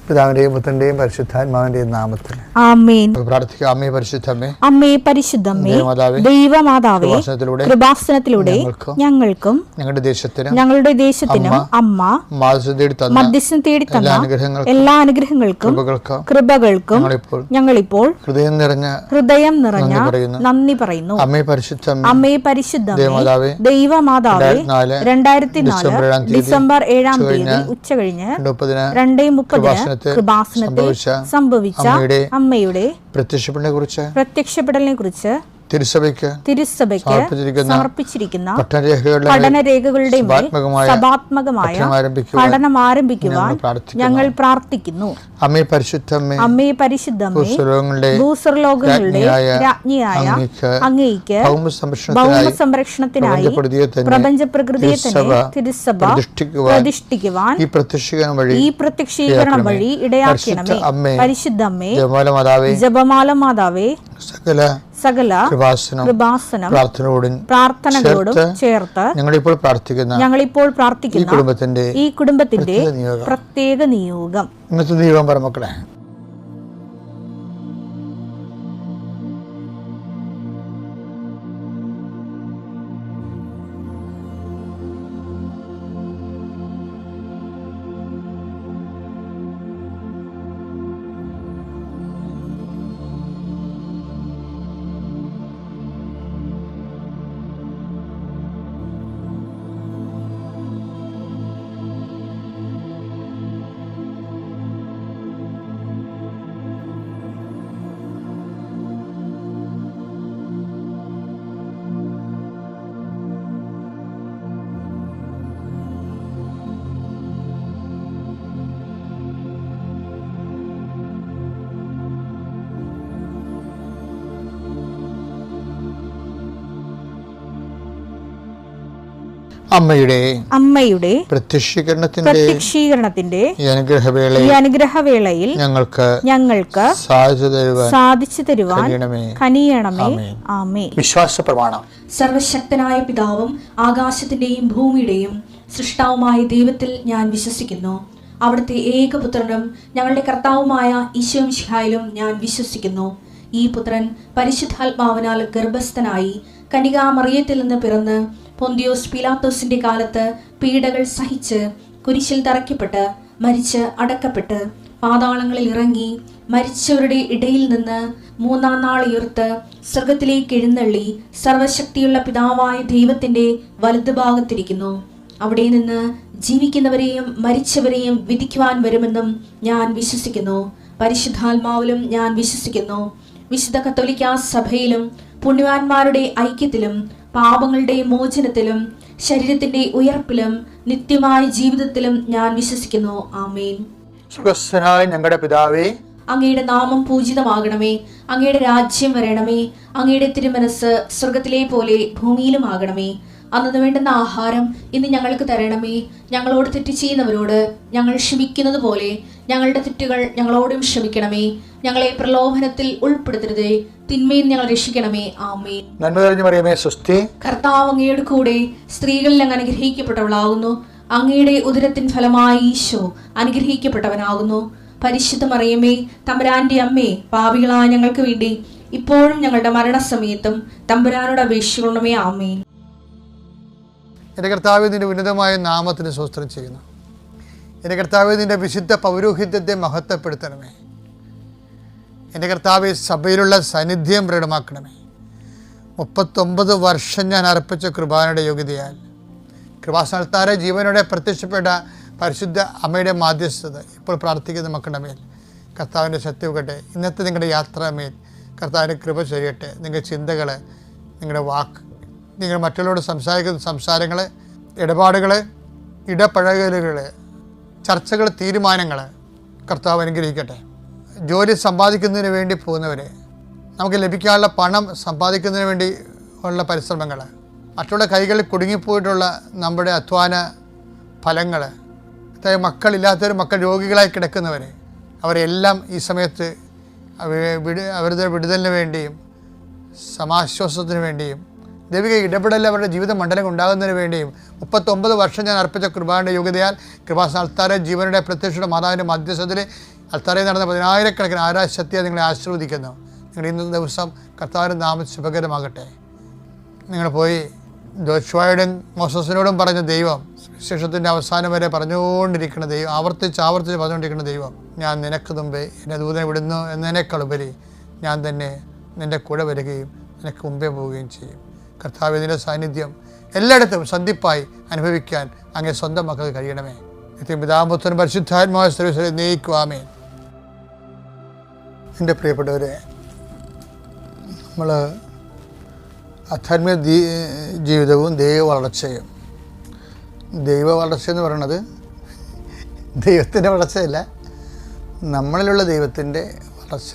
പിതാവിന്റെയും പുത്രന്റെയും പരിശുദ്ധാത്മാവിന്റെയും നാമത്തിൽ ആമേൻ. പ്രാർത്ഥിക്കാം. അമ്മേ പരിശുദ്ധമേ, അമ്മേ പരിശുദ്ധമേ, ദൈവമാതാവേ, കൃപാസനത്തിലൂടെ ഞങ്ങൾക്കും ഞങ്ങളുടെ ദേശത്തിനും അമ്മ മധ്യസ്ഥം തേടി തന്ന എല്ലാ അനുഗ്രഹങ്ങൾക്കും കൃപകൾക്കും ഞങ്ങളിപ്പോൾ ഹൃദയം നിറഞ്ഞ നന്ദി പറയുന്നു. അമ്മേ പരിശുദ്ധമേ, ദൈവമാതാവേ, 2004 ഡിസംബർ 7 തീയതി ഉച്ചകഴിഞ്ഞ് 2:30 കൃപാസനത്തിൽ സംഭവിച്ച അമ്മയുടെ പ്രത്യക്ഷപ്പെടലിനെ കുറിച്ച് തിരുസഭയ്ക്ക് സമർപ്പിച്ചിരിക്കുന്ന പഠനരേഖകളുടെ സഭാത്മകമായ പഠനം ആരംഭിക്കുവാൻ ഞങ്ങൾ പ്രാർത്ഥിക്കുന്നു. അമ്മേ പരിശുദ്ധമേ, ഭൂസ്വർലോകങ്ങളുടെ രാജ്ഞിയായ അങ്ങേയ്ക്ക് ഭൗമ സംരക്ഷണത്തിനായി പ്രപഞ്ച പ്രകൃതിയെ തന്നെ തിരുസഭ പ്രതിഷ്ഠിക്കുവാൻ ഈ പ്രത്യക്ഷീകരണം വഴി ഇടയാക്കണമേ. പരിശുദ്ധമ്മേ, ജപമാല മാതാവേ, സകല കൃപാസനം പ്രാർത്ഥനകളോടും ചേർത്ത് ഞങ്ങളിപ്പോൾ പ്രാർത്ഥിക്കുന്ന ഈ കുടുംബത്തിന്റെ പ്രത്യേക നിയോഗം. ഇന്നത്തെ നിയോഗം പറ മക്കളെ. അമ്മയുടെ പ്രത്യക്ഷീകരണത്തിന്റെ ഈ അനുഗ്രഹവേളയിൽ ഞങ്ങൾക്ക് സാധിച്ചു തരുവാൻ കനിയണമേ. ആമേൻ. വിശ്വാസ പ്രമാണം. സർവശക്തനായ പിതാവും ആകാശത്തിന്റെയും ഭൂമിയുടെയും സൃഷ്ടാവുമായ ദൈവത്തിൽ ഞാൻ വിശ്വസിക്കുന്നു. അവിടുത്തെ ഏകപുത്രനും ഞങ്ങളുടെ കർത്താവുമായ ഈശോ മിശിഹായിലും ഞാൻ വിശ്വസിക്കുന്നു. ഈ പുത്രൻ പരിശുദ്ധാത്മാവിനാൽ ഗർഭസ്ഥനായി കന്യകാമറിയത്തിൽ നിന്ന് പിറന്ന് പൊന്തിയോസ് പീലാത്തോസിന്റെ കാലത്ത് പീഡകൾ സഹിച്ച് കുരിശിൽ തറയ്ക്കപ്പെട്ട് മരിച്ച് അടക്കപ്പെട്ട് പാതാളങ്ങളിൽ ഇറങ്ങി മരിച്ചവരുടെ ഇടയിൽ നിന്ന് 3-ാം നാൾ ഉയർത്ത് സ്വർഗത്തിലേക്ക് എഴുന്നള്ളി സർവശക്തിയുള്ള പിതാവായ ദൈവത്തിന്റെ വലതുഭാഗത്തിരിക്കുന്നു. അവിടെ നിന്ന് ജീവിക്കുന്നവരെയും മരിച്ചവരെയും വിധിക്കുവാൻ വരുമെന്നും ഞാൻ വിശ്വസിക്കുന്നു. പരിശുദ്ധാത്മാവിലും ഞാൻ വിശ്വസിക്കുന്നു. വിശുദ്ധ കത്തോലിക്കാ സഭയിലും പുണ്യവാന്മാരുടെ ഐക്യത്തിലും പാപങ്ങളുടെ മോചനത്തിലും ശരീരത്തിന്റെ ഉയർപ്പിലും നിത്യമായ ജീവിതത്തിലും ഞാൻ വിശ്വസിക്കുന്നു. ആമേൻ. സ്വർഗ്ഗസ്ഥനായ ഞങ്ങളുടെ പിതാവേ, അങ്ങയുടെ നാമം പൂജിതമാകണമേ. അങ്ങയുടെ രാജ്യം വരണമേ. അങ്ങയുടെ തിരുമനസ് സ്വർഗത്തിലെ പോലെ ഭൂമിയിലും ആകണമേ. അന്നു വേണ്ടുന്ന ആഹാരം ഇന്ന് ഞങ്ങൾക്ക് തരണമേ. ഞങ്ങളോട് തെറ്റ് ചെയ്യുന്നവരോട് ഞങ്ങൾ ക്ഷമിക്കുന്നത് പോലെ ഞങ്ങളുടെ തെറ്റുകൾ ഞങ്ങളോടും ക്ഷമിക്കണമേ. ഞങ്ങളെ പ്രലോഭനത്തിൽ ഉൾപ്പെടുത്തരുതേ, തിന്മയിൽ ഞങ്ങൾ രക്ഷിക്കണമേ. ആമേൻ. നന്മ നിറഞ്ഞ മറിയമേ, സ്വസ്തി. കർത്താവ് അങ്ങയുടെ കൂടെ സ്ത്രീകളിൽ അങ്ങ് അനുഗ്രഹിക്കപ്പെട്ടവളാകുന്നു. അങ്ങയുടെ ഉദരത്തിൻ ഫലമായി ഈശോ അനുഗ്രഹിക്കപ്പെട്ടവനാകുന്നു. പരിശുദ്ധ മറിയമേ, തമ്പുരാന്റെ അമ്മേ, പാപികളായ ഞങ്ങൾക്ക് വേണ്ടി ഇപ്പോഴും ഞങ്ങളുടെ മരണസമയത്തും തമ്പുരാനോട് അപേക്ഷിക്കണമേ. ആമേൻ. എൻ്റെ കർത്താവേ, നിന്റെ ഉന്നതമായ നാമത്തിന് സ്തോത്രം ചെയ്യുന്നു. എൻ്റെ കർത്താവേ, നിന്റെ വിശുദ്ധ പൗരോഹിത്യത്തെ മഹത്വപ്പെടുത്തണമേ. എൻ്റെ കർത്താവേ, സഭയിലുള്ള സാന്നിധ്യം പ്രകടമാക്കണമേ. 39 വർഷം ഞാൻ അർപ്പിച്ച കൃപാനയുടെ യോഗ്യതയാൽ കൃപാസനത്താരെ ജീവനോടെ പ്രത്യക്ഷപ്പെട്ട പരിശുദ്ധ അമ്മയുടെ മാധ്യസ്ഥത ഇപ്പോൾ പ്രാർത്ഥിക്കുന്ന മക്കളുടെ മേൽ കർത്താവിൻ്റെ സത്യവുകട്ടെ. ഇന്നത്തെ നിങ്ങളുടെ യാത്രാമേൽ കർത്താവിൻ്റെ കൃപ ചെയ്യട്ടെ. നിങ്ങളുടെ ചിന്തകൾ, നിങ്ങളുടെ വാക്ക്, നിങ്ങൾ മറ്റുള്ളവരോട് സംസാരിക്കുന്ന സംസാരങ്ങൾ, ഇടപാടുകൾ, ഇടപഴകലുകൾ, ചർച്ചകൾ, തീരുമാനങ്ങൾ കർത്താവ് അനുഗ്രഹിക്കട്ടെ. ജോലി സമ്പാദിക്കുന്നതിന് വേണ്ടി പോകുന്നവരെ, നമുക്ക് ലഭിക്കാനുള്ള പണം സമ്പാദിക്കുന്നതിന് വേണ്ടി ഉള്ള പരിശ്രമങ്ങൾ, മറ്റുള്ള കൈകളിൽ കുടുങ്ങിപ്പോയിട്ടുള്ള നമ്മുടെ അധ്വാന ഫലങ്ങൾ, മക്കളില്ലാത്തവർ, മക്കൾ രോഗികളായി കിടക്കുന്നവർ, അവരെല്ലാം ഈ സമയത്ത് അവരുടെ വിടുതലിന് വേണ്ടിയും സമാശ്വാസത്തിന് വേണ്ടിയും ദൈവിക ഇടപെടൽ അവരുടെ ജീവിത മണ്ഡലം ഉണ്ടാകുന്നതിന് വേണ്ടിയും 39 വർഷം ഞാൻ അർപ്പിച്ച കൃപാന്റെ യോഗ്യതയാൽ കൃപാസന അൾത്താരെ ജീവനുടെ പ്രത്യക്ഷയുടെ മാതാവിൻ്റെ മധ്യസ്ഥത്തിൽ അൾത്താരയിൽ നടന്ന 10,000-കണക്കിന് ആരാശക്തിയെ നിങ്ങളെ ആശീർവദിക്കുന്നു. നിങ്ങൾ ഇന്നത്തെ ദിവസം കർത്താവിൻ്റെ നാമം ശുഭകരമാകട്ടെ. നിങ്ങൾ പോയി ജോഷുവയോടും മോസസിനോടും പറഞ്ഞ ദൈവം, വിശേഷത്തിൻ്റെ അവസാനം വരെ പറഞ്ഞുകൊണ്ടിരിക്കുന്ന ദൈവം, ആവർത്തിച്ച് പറഞ്ഞുകൊണ്ടിരിക്കുന്ന ദൈവം, ഞാൻ നിനക്ക് മുമ്പേ എന്നെ ദൂതനെ വിടുന്നു എന്നതിനേക്കാളുപരി ഞാൻ തന്നെ നിൻ്റെ കൂടെ വരികയും നിനക്ക് മുമ്പേ പോവുകയും ചെയ്യും. കർത്താവ് ഇതിൻ്റെ സാന്നിധ്യം എല്ലായിടത്തും സന്ധിപ്പായി അനുഭവിക്കാൻ അങ്ങേ സ്വന്തം മക്കൾക്ക് കഴിയണമേ. പിതാപുത്രൻ പരിശുദ്ധാത്മാവായ സർവ്വീശ്വരെ നയിക്കുവാമേ. എൻ്റെ പ്രിയപ്പെട്ടവരെ, നമ്മൾ ആധ്യാത്മിക ജീവിതവും ദൈവ വളർച്ചയും, ദൈവ വളർച്ച എന്ന് പറയുന്നത് ദൈവത്തിൻ്റെ വളർച്ചയല്ല, നമ്മളിലുള്ള ദൈവത്തിൻ്റെ വളർച്ച.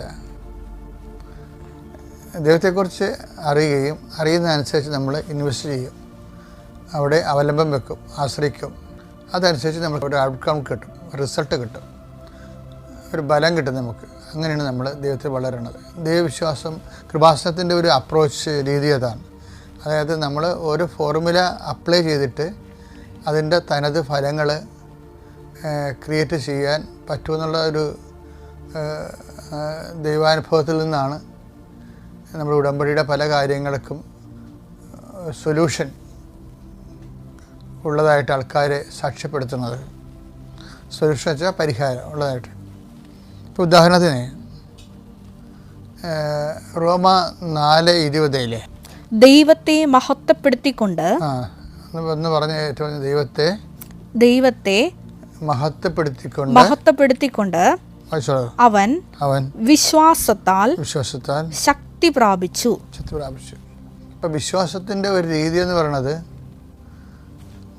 ദൈവത്തെക്കുറിച്ച് അറിയുകയും അറിയുന്നതനുസരിച്ച് നമ്മൾ ഇൻവെസ്റ്റ് ചെയ്യും, അവിടെ അവലംബം വെക്കും, ആശ്രയിക്കും. അതനുസരിച്ച് നമുക്ക് ഒരു ഔട്ട്കം കിട്ടും, റിസൾട്ട് കിട്ടും, ഒരു ബലം കിട്ടും നമുക്ക്. അങ്ങനെയാണ് നമ്മൾ ദൈവത്തിൽ വളരുന്നത്. ദൈവവിശ്വാസം കൃപാസനത്തിൻ്റെ ഒരു അപ്രോച്ച് രീതി അതാണ്. അതായത് നമ്മൾ ഒരു ഫോർമുല അപ്ലൈ ചെയ്തിട്ട് അതിൻ്റെ തനത് ഫലങ്ങൾ ക്രിയേറ്റ് ചെയ്യാൻ പറ്റുമെന്നുള്ള ഒരു ദൈവാനുഭവത്തിൽ നിന്നാണ് നമ്മുടെ ഉടമ്പടിയുടെ പല കാര്യങ്ങൾക്കും സൊല്യൂഷൻ ഉള്ളതായിട്ട് ആൾക്കാരെ സാക്ഷ്യപ്പെടുത്തുന്നത്. സൊല്യൂഷൻ വെച്ചാൽ പരിഹാരം ഉള്ളതായിട്ട്. ഇപ്പോൾ ഉദാഹരണത്തിന് റോമ 4:20 ദൈവത്തെ മഹത്വപ്പെടുത്തിക്കൊണ്ട് എന്ന് പറഞ്ഞ ഏറ്റവും ദൈവത്തെ മഹത്വപ്പെടുത്തിക്കൊണ്ട് അവൻ വിശ്വാസത്താൽ ശക്തി പ്രാപിച്ചു. ഇപ്പം വിശ്വാസത്തിൻ്റെ ഒരു രീതി എന്ന് പറയുന്നത്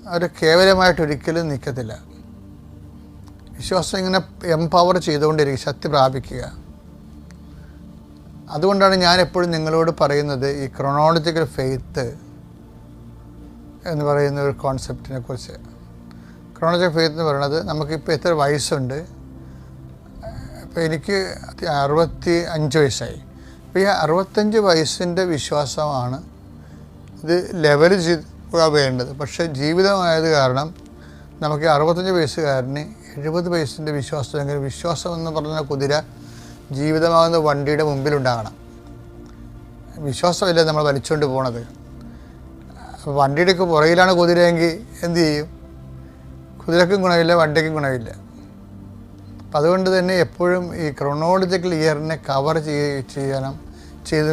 അവർ കേവലമായിട്ട് ഒരിക്കലും നിൽക്കത്തില്ല. വിശ്വാസം ഇങ്ങനെ എംപവർ ചെയ്തുകൊണ്ടിരിക്കുക, ശക്തി പ്രാപിക്കുക. അതുകൊണ്ടാണ് ഞാൻ എപ്പോഴും നിങ്ങളോട് പറയുന്നത് ഈ ക്രോണോളജിക്കൽ ഫെയ്ത്ത് എന്ന് പറയുന്ന ഒരു കോൺസെപ്റ്റിനെ കുറിച്ച്. ക്രോണോളജിക്കൽ ഫെയ്ത്ത് എന്ന് പറയുന്നത് നമുക്കിപ്പോൾ എത്ര വയസ്സുണ്ട്, ഇപ്പോൾ എനിക്ക് 65 വയസ്സായി. അപ്പോൾ ഈ 65 വയസ്സിൻ്റെ വിശ്വാസമാണ് ഇത് ലെവൽ ചെയ്ത് വേണ്ടത്. പക്ഷേ ജീവിതമായത് കാരണം നമുക്ക് 65 വയസ്സുകാരന് 70 വയസ്സിൻ്റെ വിശ്വാസം. എങ്ങനെ വിശ്വാസം എന്ന് പറഞ്ഞ കുതിര ജീവിതമാകുന്ന വണ്ടിയുടെ മുമ്പിലുണ്ടാകണം. വിശ്വാസമല്ലേ നമ്മൾ വലിച്ചുകൊണ്ട് പോണത്. അപ്പോൾ വണ്ടിയുടെ പുറകിലാണ് കുതിരയെങ്കിൽ എന്തു ചെയ്യും? കുതിരക്കും ഗുണമില്ല, വണ്ടിക്കും ഗുണമില്ല. അപ്പം അതുകൊണ്ട് തന്നെ എപ്പോഴും ഈ ക്രോണോളജിക്കൽ ഇയറിനെ കവർ ചെയ്ത്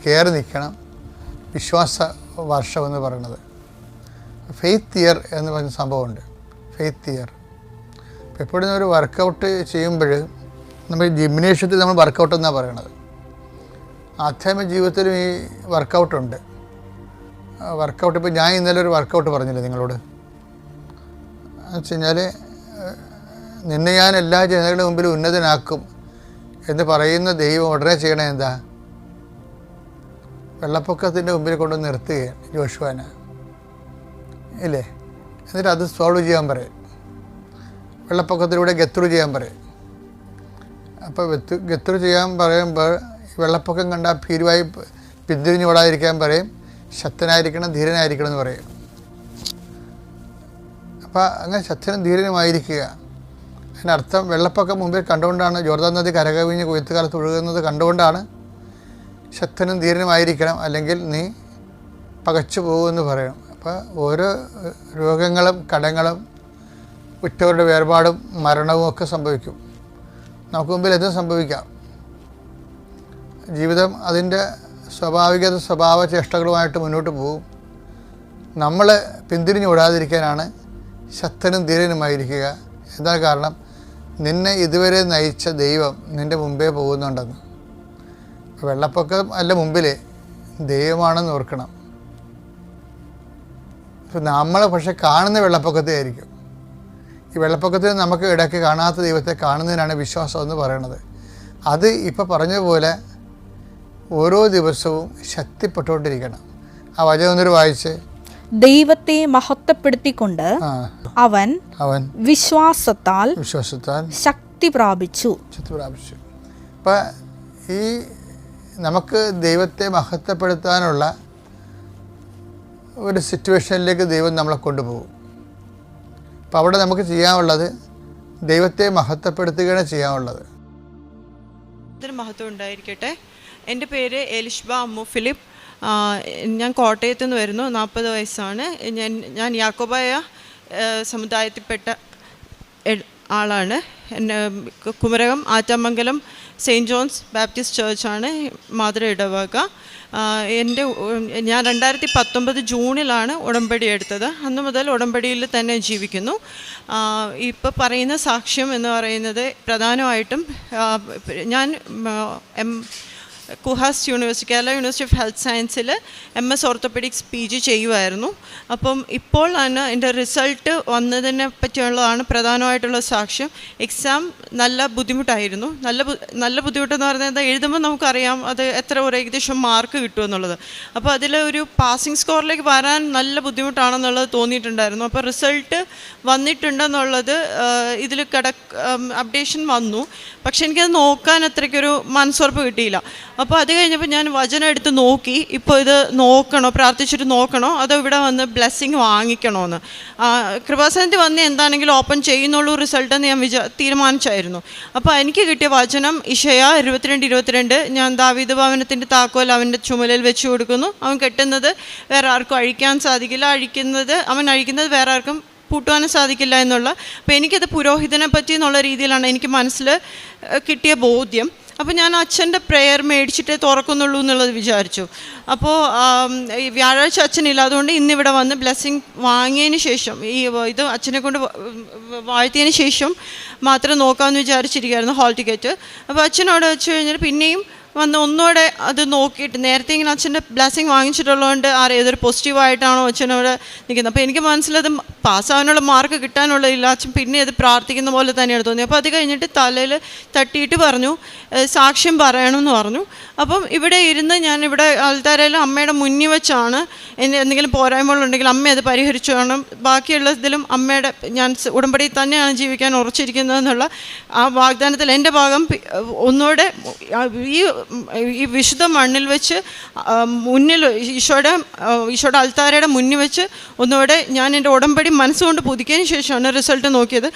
കയറി നിൽക്കണം വിശ്വാസ വർഷം എന്ന് പറയുന്നത്. ഫെയ്ത്ത് ഇയർ എന്ന് പറഞ്ഞ സംഭവമുണ്ട്. ഫെയ്ത്ത് ഇയർ എപ്പോഴും ഒരു വർക്കൗട്ട് ചെയ്യുമ്പോൾ നമ്മൾ ജിംനേഷ്യത്തിൽ നമ്മൾ വർക്കൗട്ട് എന്നാണ് പറയണത്. ആധ്യാത്മിക ജീവിതത്തിലും ഈ വർക്കൗട്ടുണ്ട്. വർക്കൗട്ട് ഇപ്പോൾ ഞാൻ ഇന്നലെ ഒരു വർക്കൗട്ട് പറഞ്ഞില്ലേ നിങ്ങളോട്, എന്ന് വെച്ച് കഴിഞ്ഞാൽ നിന്നെ ഞാൻ എല്ലാ ജനങ്ങളുടെ മുമ്പിൽ ഉന്നതനാക്കും എന്ന് പറയുന്ന ദൈവം ഉടനെ ചെയ്യണേ എന്താ? വെള്ളപ്പൊക്കത്തിൻ്റെ മുമ്പിൽ കൊണ്ട് നിർത്തുകയാണ് ജോഷുവാനെ, ഇല്ലേ? എന്നിട്ട് അത് സോൾവ് ചെയ്യാൻ പറയും. വെള്ളപ്പൊക്കത്തിലൂടെ ഗത്രു ചെയ്യാൻ പറയും. അപ്പോൾ ഗത്രു ചെയ്യാൻ പറയുമ്പോൾ വെള്ളപ്പൊക്കം കണ്ടാൽ ഭീരുവായി പിന്തിരിഞ്ഞു ഓടാതിരിക്കാൻ പറയും. ശക്തനായിരിക്കണം, ധീരനായിരിക്കണം എന്ന് പറയും. അപ്പോൾ അങ്ങനെ ശക്തനും ധീരനുമായിരിക്കുക. അതിനർത്ഥം വെള്ളപ്പൊക്കം മുമ്പിൽ കണ്ടുകൊണ്ടാണ്, ജോർദാൻ നദി കരകവിഞ്ഞ് കൊയ്ത്തുകാലത്ത് ഒഴുകുന്നത് കണ്ടുകൊണ്ടാണ് ശക്തനും ധീരനുമായിരിക്കണം, അല്ലെങ്കിൽ നീ പകച്ചു പോകുമെന്ന് പറയണം. അപ്പോൾ ഓരോ രോഗങ്ങളും കടങ്ങളും ഉറ്റവരുടെ വേർപാടും മരണവും ഒക്കെ സംഭവിക്കും. നമുക്ക് മുമ്പിൽ എന്തും സംഭവിക്കാം. ജീവിതം അതിൻ്റെ സ്വഭാവ ചേഷ്ടകളുമായിട്ട് മുന്നോട്ട് പോകും. നമ്മൾ പിന്തിരിഞ്ഞ് ഓടാതിരിക്കാനാണ് ശക്തനും ധീരനുമായിരിക്കുക. എന്താ കാരണം? നിന്നെ ഇതുവരെ നയിച്ച ദൈവം നിൻ്റെ മുമ്പേ പോകുന്നുണ്ടെന്ന്. വെള്ളപ്പൊക്കം അല്ല മുമ്പിൽ, ദൈവമാണെന്ന് ഓർക്കണം. ഇപ്പം നമ്മൾ പക്ഷെ കാണുന്ന വെള്ളപ്പൊക്കത്തെ ആയിരിക്കും. ഈ വെള്ളപ്പൊക്കത്തിൽ നമുക്ക് ഇടയ്ക്ക് കാണാത്ത ദൈവത്തെ കാണുന്നതിനാണ് വിശ്വാസം എന്ന് പറയുന്നത്. അത് ഇപ്പോൾ പറഞ്ഞതുപോലെ ഓരോ ദിവസവും ശക്തിപ്പെട്ടുകൊണ്ടിരിക്കണം. ആ വചനം ഒന്നൊരു വായിച്ച്, ദൈവത്തെ മഹത്വപ്പെടുത്തിക്കൊണ്ട് അവൻ വിശ്വാസത്താൽ ശക്തി പ്രാപിച്ചു. അപ്പം ഈ നമുക്ക് ദൈവത്തെ മഹത്വപ്പെടുത്താനുള്ള ഒരു സിറ്റുവേഷനിലേക്ക് ദൈവം നമ്മളെ കൊണ്ടുപോകും. അപ്പം അവിടെ നമുക്ക് ചെയ്യാനുള്ളത് ദൈവത്തെ മഹത്വപ്പെടുത്തുകയാണ് ചെയ്യാനുള്ളത്. ഇതിന് മഹത്വം ഉണ്ടായിരിക്കട്ടെ. എൻ്റെ പേര് എലിഷ്ബ അമ്മു ഫിലിപ്പ്. ഞാൻ കോട്ടയത്തു നിന്ന് വരുന്നു. 40 വയസ്സാണ്. ഞാൻ യാക്കോബായ സമുദായത്തിൽപ്പെട്ട ആളാണ്. എന്നെ കുമരകം ആറ്റാമംഗലം സെയിൻറ്റ് ജോൺസ് ബാപ്റ്റിസ്റ്റ് ചേർച്ചാണ് മാതൃ ഇടവക. ഞാൻ 2019 ജൂണിലാണ് ഉടമ്പടി എടുത്തത്. അന്ന് മുതൽ ഉടമ്പടിയിൽ തന്നെ ജീവിക്കുന്നു. ഇപ്പോൾ പറയുന്ന സാക്ഷ്യം എന്ന് പറയുന്നത് പ്രധാനമായിട്ടും ഞാൻ KUHAS university, Kerala university of health സയൻസിൽ MS ഓർത്തോപെഡിക്സ് PG ചെയ്യുമായിരുന്നു. അപ്പം ഇപ്പോൾ ആണ് എൻ്റെ റിസൾട്ട് വന്നതിനെ പറ്റിയുള്ളതാണ് പ്രധാനമായിട്ടുള്ള സാക്ഷ്യം. എക്സാം നല്ല ബുദ്ധിമുട്ടായിരുന്നു. നല്ല ബുദ്ധിമുട്ടെന്ന് പറയുന്നത് എഴുതുമ്പോൾ നമുക്കറിയാം അത് എത്ര ഏകദേശം മാർക്ക് കിട്ടുമെന്നുള്ളത്. അപ്പോൾ അതിൽ ഒരു പാസിംഗ് സ്കോറിലേക്ക് വരാൻ നല്ല ബുദ്ധിമുട്ടാണെന്നുള്ളത് തോന്നിയിട്ടുണ്ടായിരുന്നു. അപ്പോൾ റിസൾട്ട് വന്നിട്ടുണ്ടെന്നുള്ളത് ഇതിൽ അപ്ഡേഷൻ വന്നു. പക്ഷെ എനിക്കത് നോക്കാൻ അത്രയ്ക്കൊരു മനസ്സുറപ്പ് കിട്ടിയില്ല. അപ്പോൾ അത് കഴിഞ്ഞപ്പോൾ ഞാൻ വചനം എടുത്ത് നോക്കി, ഇപ്പോൾ ഇത് നോക്കണോ, പ്രാർത്ഥിച്ചിട്ട് നോക്കണോ, അതോ ഇവിടെ വന്ന് ബ്ലെസ്സിങ് വാങ്ങിക്കണോ എന്ന്. കൃപാസനത്തിൽ വന്ന് എന്താണെങ്കിലും ഓപ്പൺ ചെയ്യുന്നുള്ളൂ റിസൾട്ട് എന്ന് ഞാൻ തീരുമാനിച്ചായിരുന്നു. അപ്പോൾ എനിക്ക് കിട്ടിയ വചനം ഇശയ 22:22, ഞാൻ ദാവീദ് ഭവനത്തിൻ്റെ താക്കോൽ അവൻ്റെ ചുമലിൽ വെച്ച് കൊടുക്കുന്നു, അവൻ കെട്ടുന്നത് വേറെ ആർക്കും അഴിക്കാൻ സാധിക്കില്ല, അവൻ അഴിക്കുന്നത് വേറെ ആർക്കും പൂട്ടുവാനും സാധിക്കില്ല എന്നുള്ള. അപ്പോൾ എനിക്കത് പുരോഹിതനെ പറ്റി എന്നുള്ള രീതിയിലാണ് എനിക്ക് മനസ്സിൽ കിട്ടിയ ബോധ്യം. അപ്പോൾ ഞാൻ അച്ഛൻ്റെ പ്രെയർ മേടിച്ചിട്ടേ തുറക്കുന്നുള്ളൂ എന്നുള്ളത് വിചാരിച്ചു. അപ്പോൾ ഈ വ്യാഴാഴ്ച അച്ഛനില്ല, അതുകൊണ്ട് ഇന്നിവിടെ വന്ന് ബ്ലെസ്സിങ് വാങ്ങിയതിന് ശേഷം ഇത് അച്ഛനെ കൊണ്ട് വാഴ്ത്തിയതിന് ശേഷം മാത്രം നോക്കാമെന്ന് വിചാരിച്ചിരിക്കുകയായിരുന്നു ഹാൾ ടിക്കറ്റ്. അപ്പോൾ അച്ഛനോട് വെച്ച് കഴിഞ്ഞാൽ പിന്നെയും വന്ന് ഒന്നുകൂടെ അത് നോക്കിയിട്ട്, നേരത്തെ ഇങ്ങനെ അച്ഛൻ്റെ ബ്ലെസ്സിങ് വാങ്ങിച്ചിട്ടുള്ളതുകൊണ്ട് ഏതൊരു പോസിറ്റീവായിട്ടാണോ അച്ഛനോട് നിൽക്കുന്നത്. അപ്പോൾ എനിക്ക് മനസ്സിലത് പാസ്സാവാനുള്ള മാർക്ക് കിട്ടാനുള്ളതില്ല. അച്ഛൻ പിന്നെ അത് പ്രാർത്ഥിക്കുന്ന പോലെ തന്നെയാണ് തോന്നി. അപ്പോൾ അത് കഴിഞ്ഞിട്ട് തലയിൽ തട്ടിയിട്ട് പറഞ്ഞു സാക്ഷ്യം പറയണമെന്ന് പറഞ്ഞു. അപ്പം ഇവിടെ ഇരുന്ന് ഞാനിവിടെ ആൾത്താരയിൽ അമ്മയുടെ മുന്നിൽ വെച്ചാണ് എന്തെങ്കിലും പോരായ്മകളുണ്ടെങ്കിൽ അമ്മ അത് പരിഹരിച്ചു വേണം, ബാക്കിയുള്ള ഇതിലും അമ്മയുടെ ഞാൻ ഉടമ്പടിയിൽ തന്നെയാണ് ജീവിക്കാൻ ഉറച്ചിരിക്കുന്നതെന്നുള്ള ആ വാഗ്ദാനത്തിൽ എൻ്റെ ഭാഗം ഒന്നുകൂടെ ഈ വിശുദ്ധ മണ്ണിൽ വെച്ച് മുന്നിൽ ഈശോയുടെ അൾത്താരയുടെ മുന്നിൽ വെച്ച് ഒന്നുകൂടെ ഞാൻ എൻ്റെ ഉടമ്പടി മനസ്സുകൊണ്ട് പുതുക്കിയതിന് ശേഷമാണ് റിസൾട്ട് നോക്കിയത്.